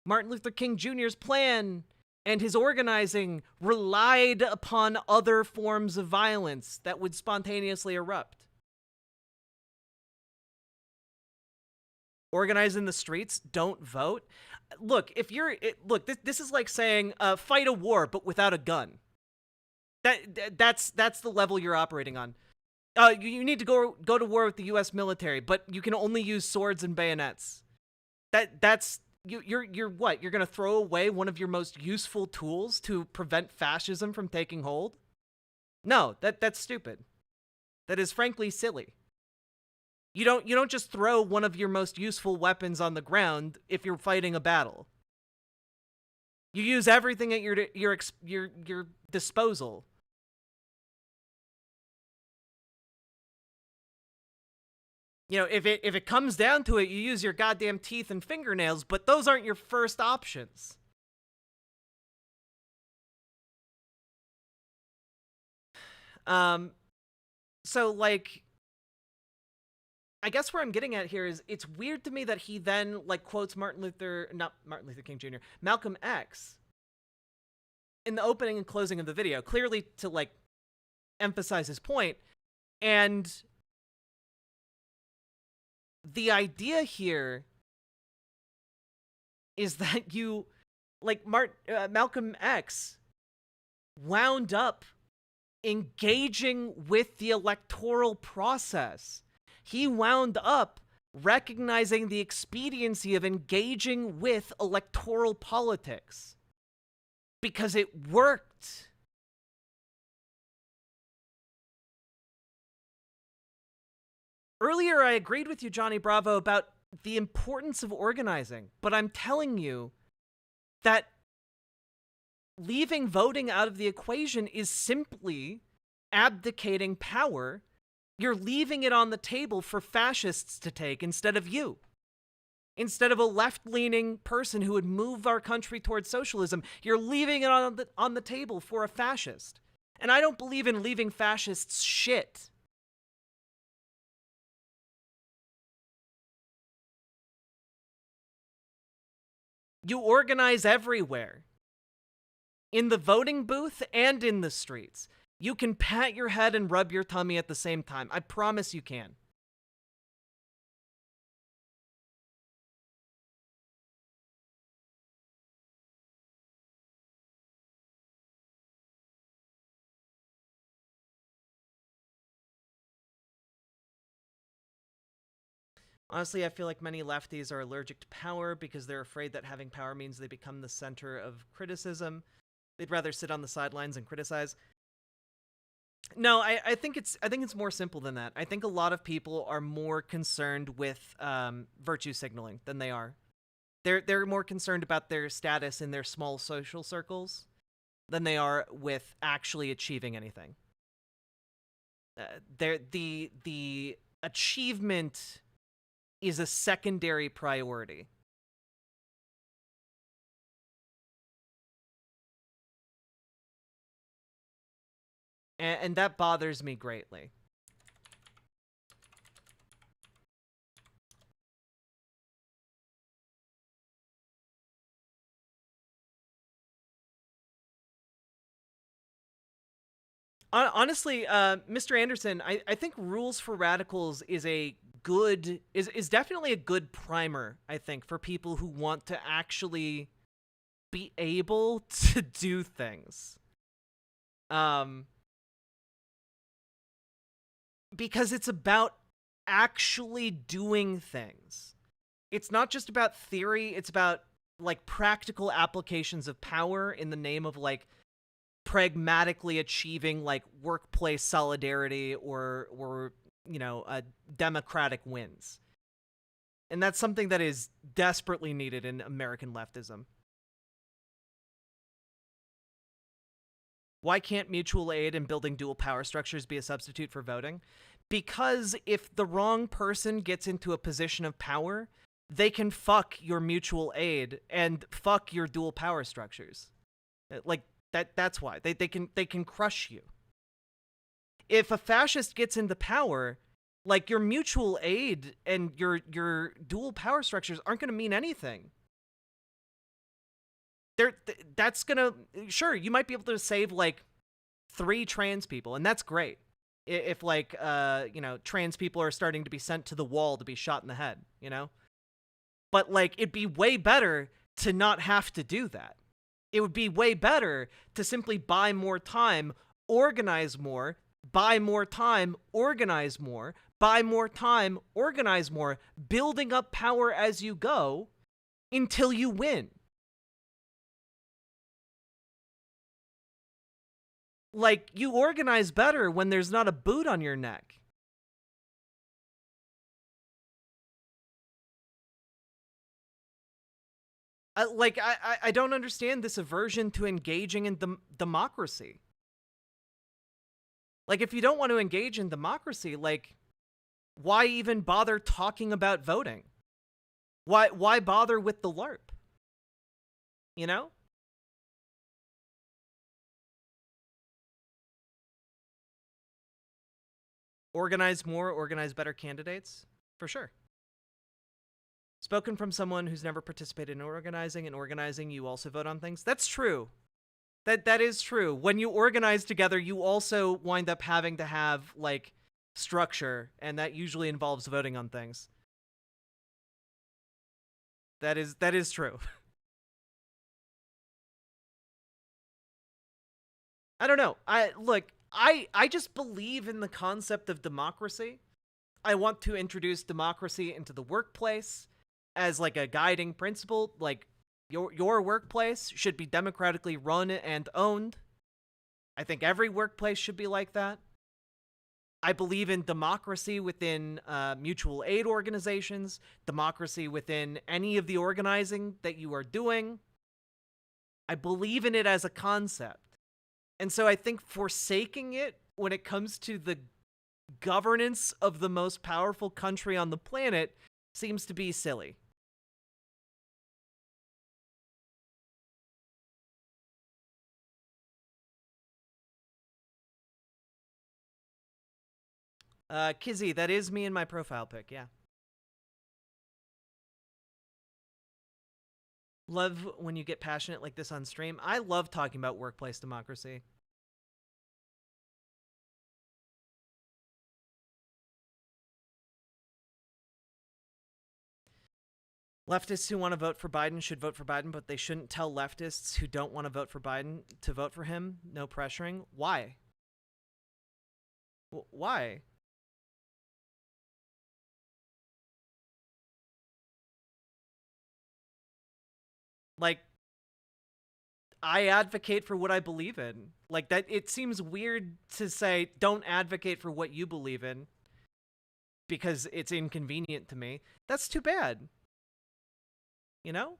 Martin Luther King Jr.'s plan and his organizing relied upon other forms of violence that would spontaneously erupt. Organize in the streets, don't vote. Look, if you're this is like saying fight a war but without a gun. That's the level you're operating on. You need to go to war with the U.S. military, but you can only use swords and bayonets. You're what? You're gonna throw away one of your most useful tools to prevent fascism from taking hold? No, that's stupid. That is frankly silly. You don't just throw one of your most useful weapons on the ground if you're fighting a battle. You use everything at your disposal. You know, if it comes down to it, you use your goddamn teeth and fingernails, but those aren't your first options. So, like, I guess where I'm getting at here is it's weird to me that he then, like, quotes not Martin Luther King Jr., Malcolm X in the opening and closing of the video, clearly to, like, emphasize his point. And the idea here is that Malcolm X wound up engaging with the electoral process. He wound up recognizing the expediency of engaging with electoral politics because it worked. Earlier, I agreed with you, Johnny Bravo, about the importance of organizing, but I'm telling you that leaving voting out of the equation is simply abdicating power. You're leaving it on the table for fascists to take instead of you. Instead of a left-leaning person who would move our country towards socialism, you're leaving it on the table for a fascist. And I don't believe in leaving fascists shit. You organize everywhere. In the voting booth and in the streets. You can pat your head and rub your tummy at the same time. I promise you can. Honestly, I feel like many lefties are allergic to power because they're afraid that having power means they become the center of criticism. They'd rather sit on the sidelines and criticize. No, I think it's more simple than that. I think a lot of people are more concerned with virtue signaling than they are. They're more concerned about their status in their small social circles than they are with actually achieving anything. The achievement is a secondary priority. And that bothers me greatly. Honestly, Mr. Anderson, I think Rules for Radicals is definitely a good primer, I think, for people who want to actually be able to do things. Because it's about actually doing things. It's not just about theory, it's about like practical applications of power in the name of like pragmatically achieving like workplace solidarity or you know, democratic wins. And that's something that is desperately needed in American leftism. Why can't mutual aid and building dual power structures be a substitute for voting? Because if the wrong person gets into a position of power, they can fuck your mutual aid and fuck your dual power structures. Like that's why. They can crush you. If a fascist gets into power, like your mutual aid and your dual power structures aren't going to mean anything. That's gonna, sure, you might be able to save like 3 trans people, and that's great. If like you know, trans people are starting to be sent to the wall to be shot in the head, you know? But like, it'd be way better to not have to do that. It would be way better to simply buy more time, organize more, buy more time, organize more, buy more time, organize more, building up power as you go until you win. Like, you organize better when there's not a boot on your neck. I don't understand this aversion to engaging in democracy. Like, if you don't want to engage in democracy, like, why even bother talking about voting? Why bother with the LARP? You know? Organize more, organize better candidates? For sure. Spoken from someone who's never participated in organizing, and organizing, you also vote on things. That's true. That is true. When you organize together, you also wind up having to have, like, structure, and that usually involves voting on things. That is true. I don't know. I just believe in the concept of democracy. I want to introduce democracy into the workplace as like a guiding principle. Like, your workplace should be democratically run and owned. I think every workplace should be like that. I believe in democracy within mutual aid organizations, democracy within any of the organizing that you are doing. I believe in it as a concept. And so I think forsaking it when it comes to the governance of the most powerful country on the planet seems to be silly. Kizzy, that is me in my profile pic, yeah. Love when you get passionate like this on stream. I love talking about workplace democracy. Leftists who want to vote for Biden should vote for Biden, but they shouldn't tell leftists who don't want to vote for Biden to vote for him. No pressuring. Why? Why? Like, I advocate for what I believe in. Like, that, it seems weird to say, don't advocate for what you believe in because it's inconvenient to me. That's too bad. You know?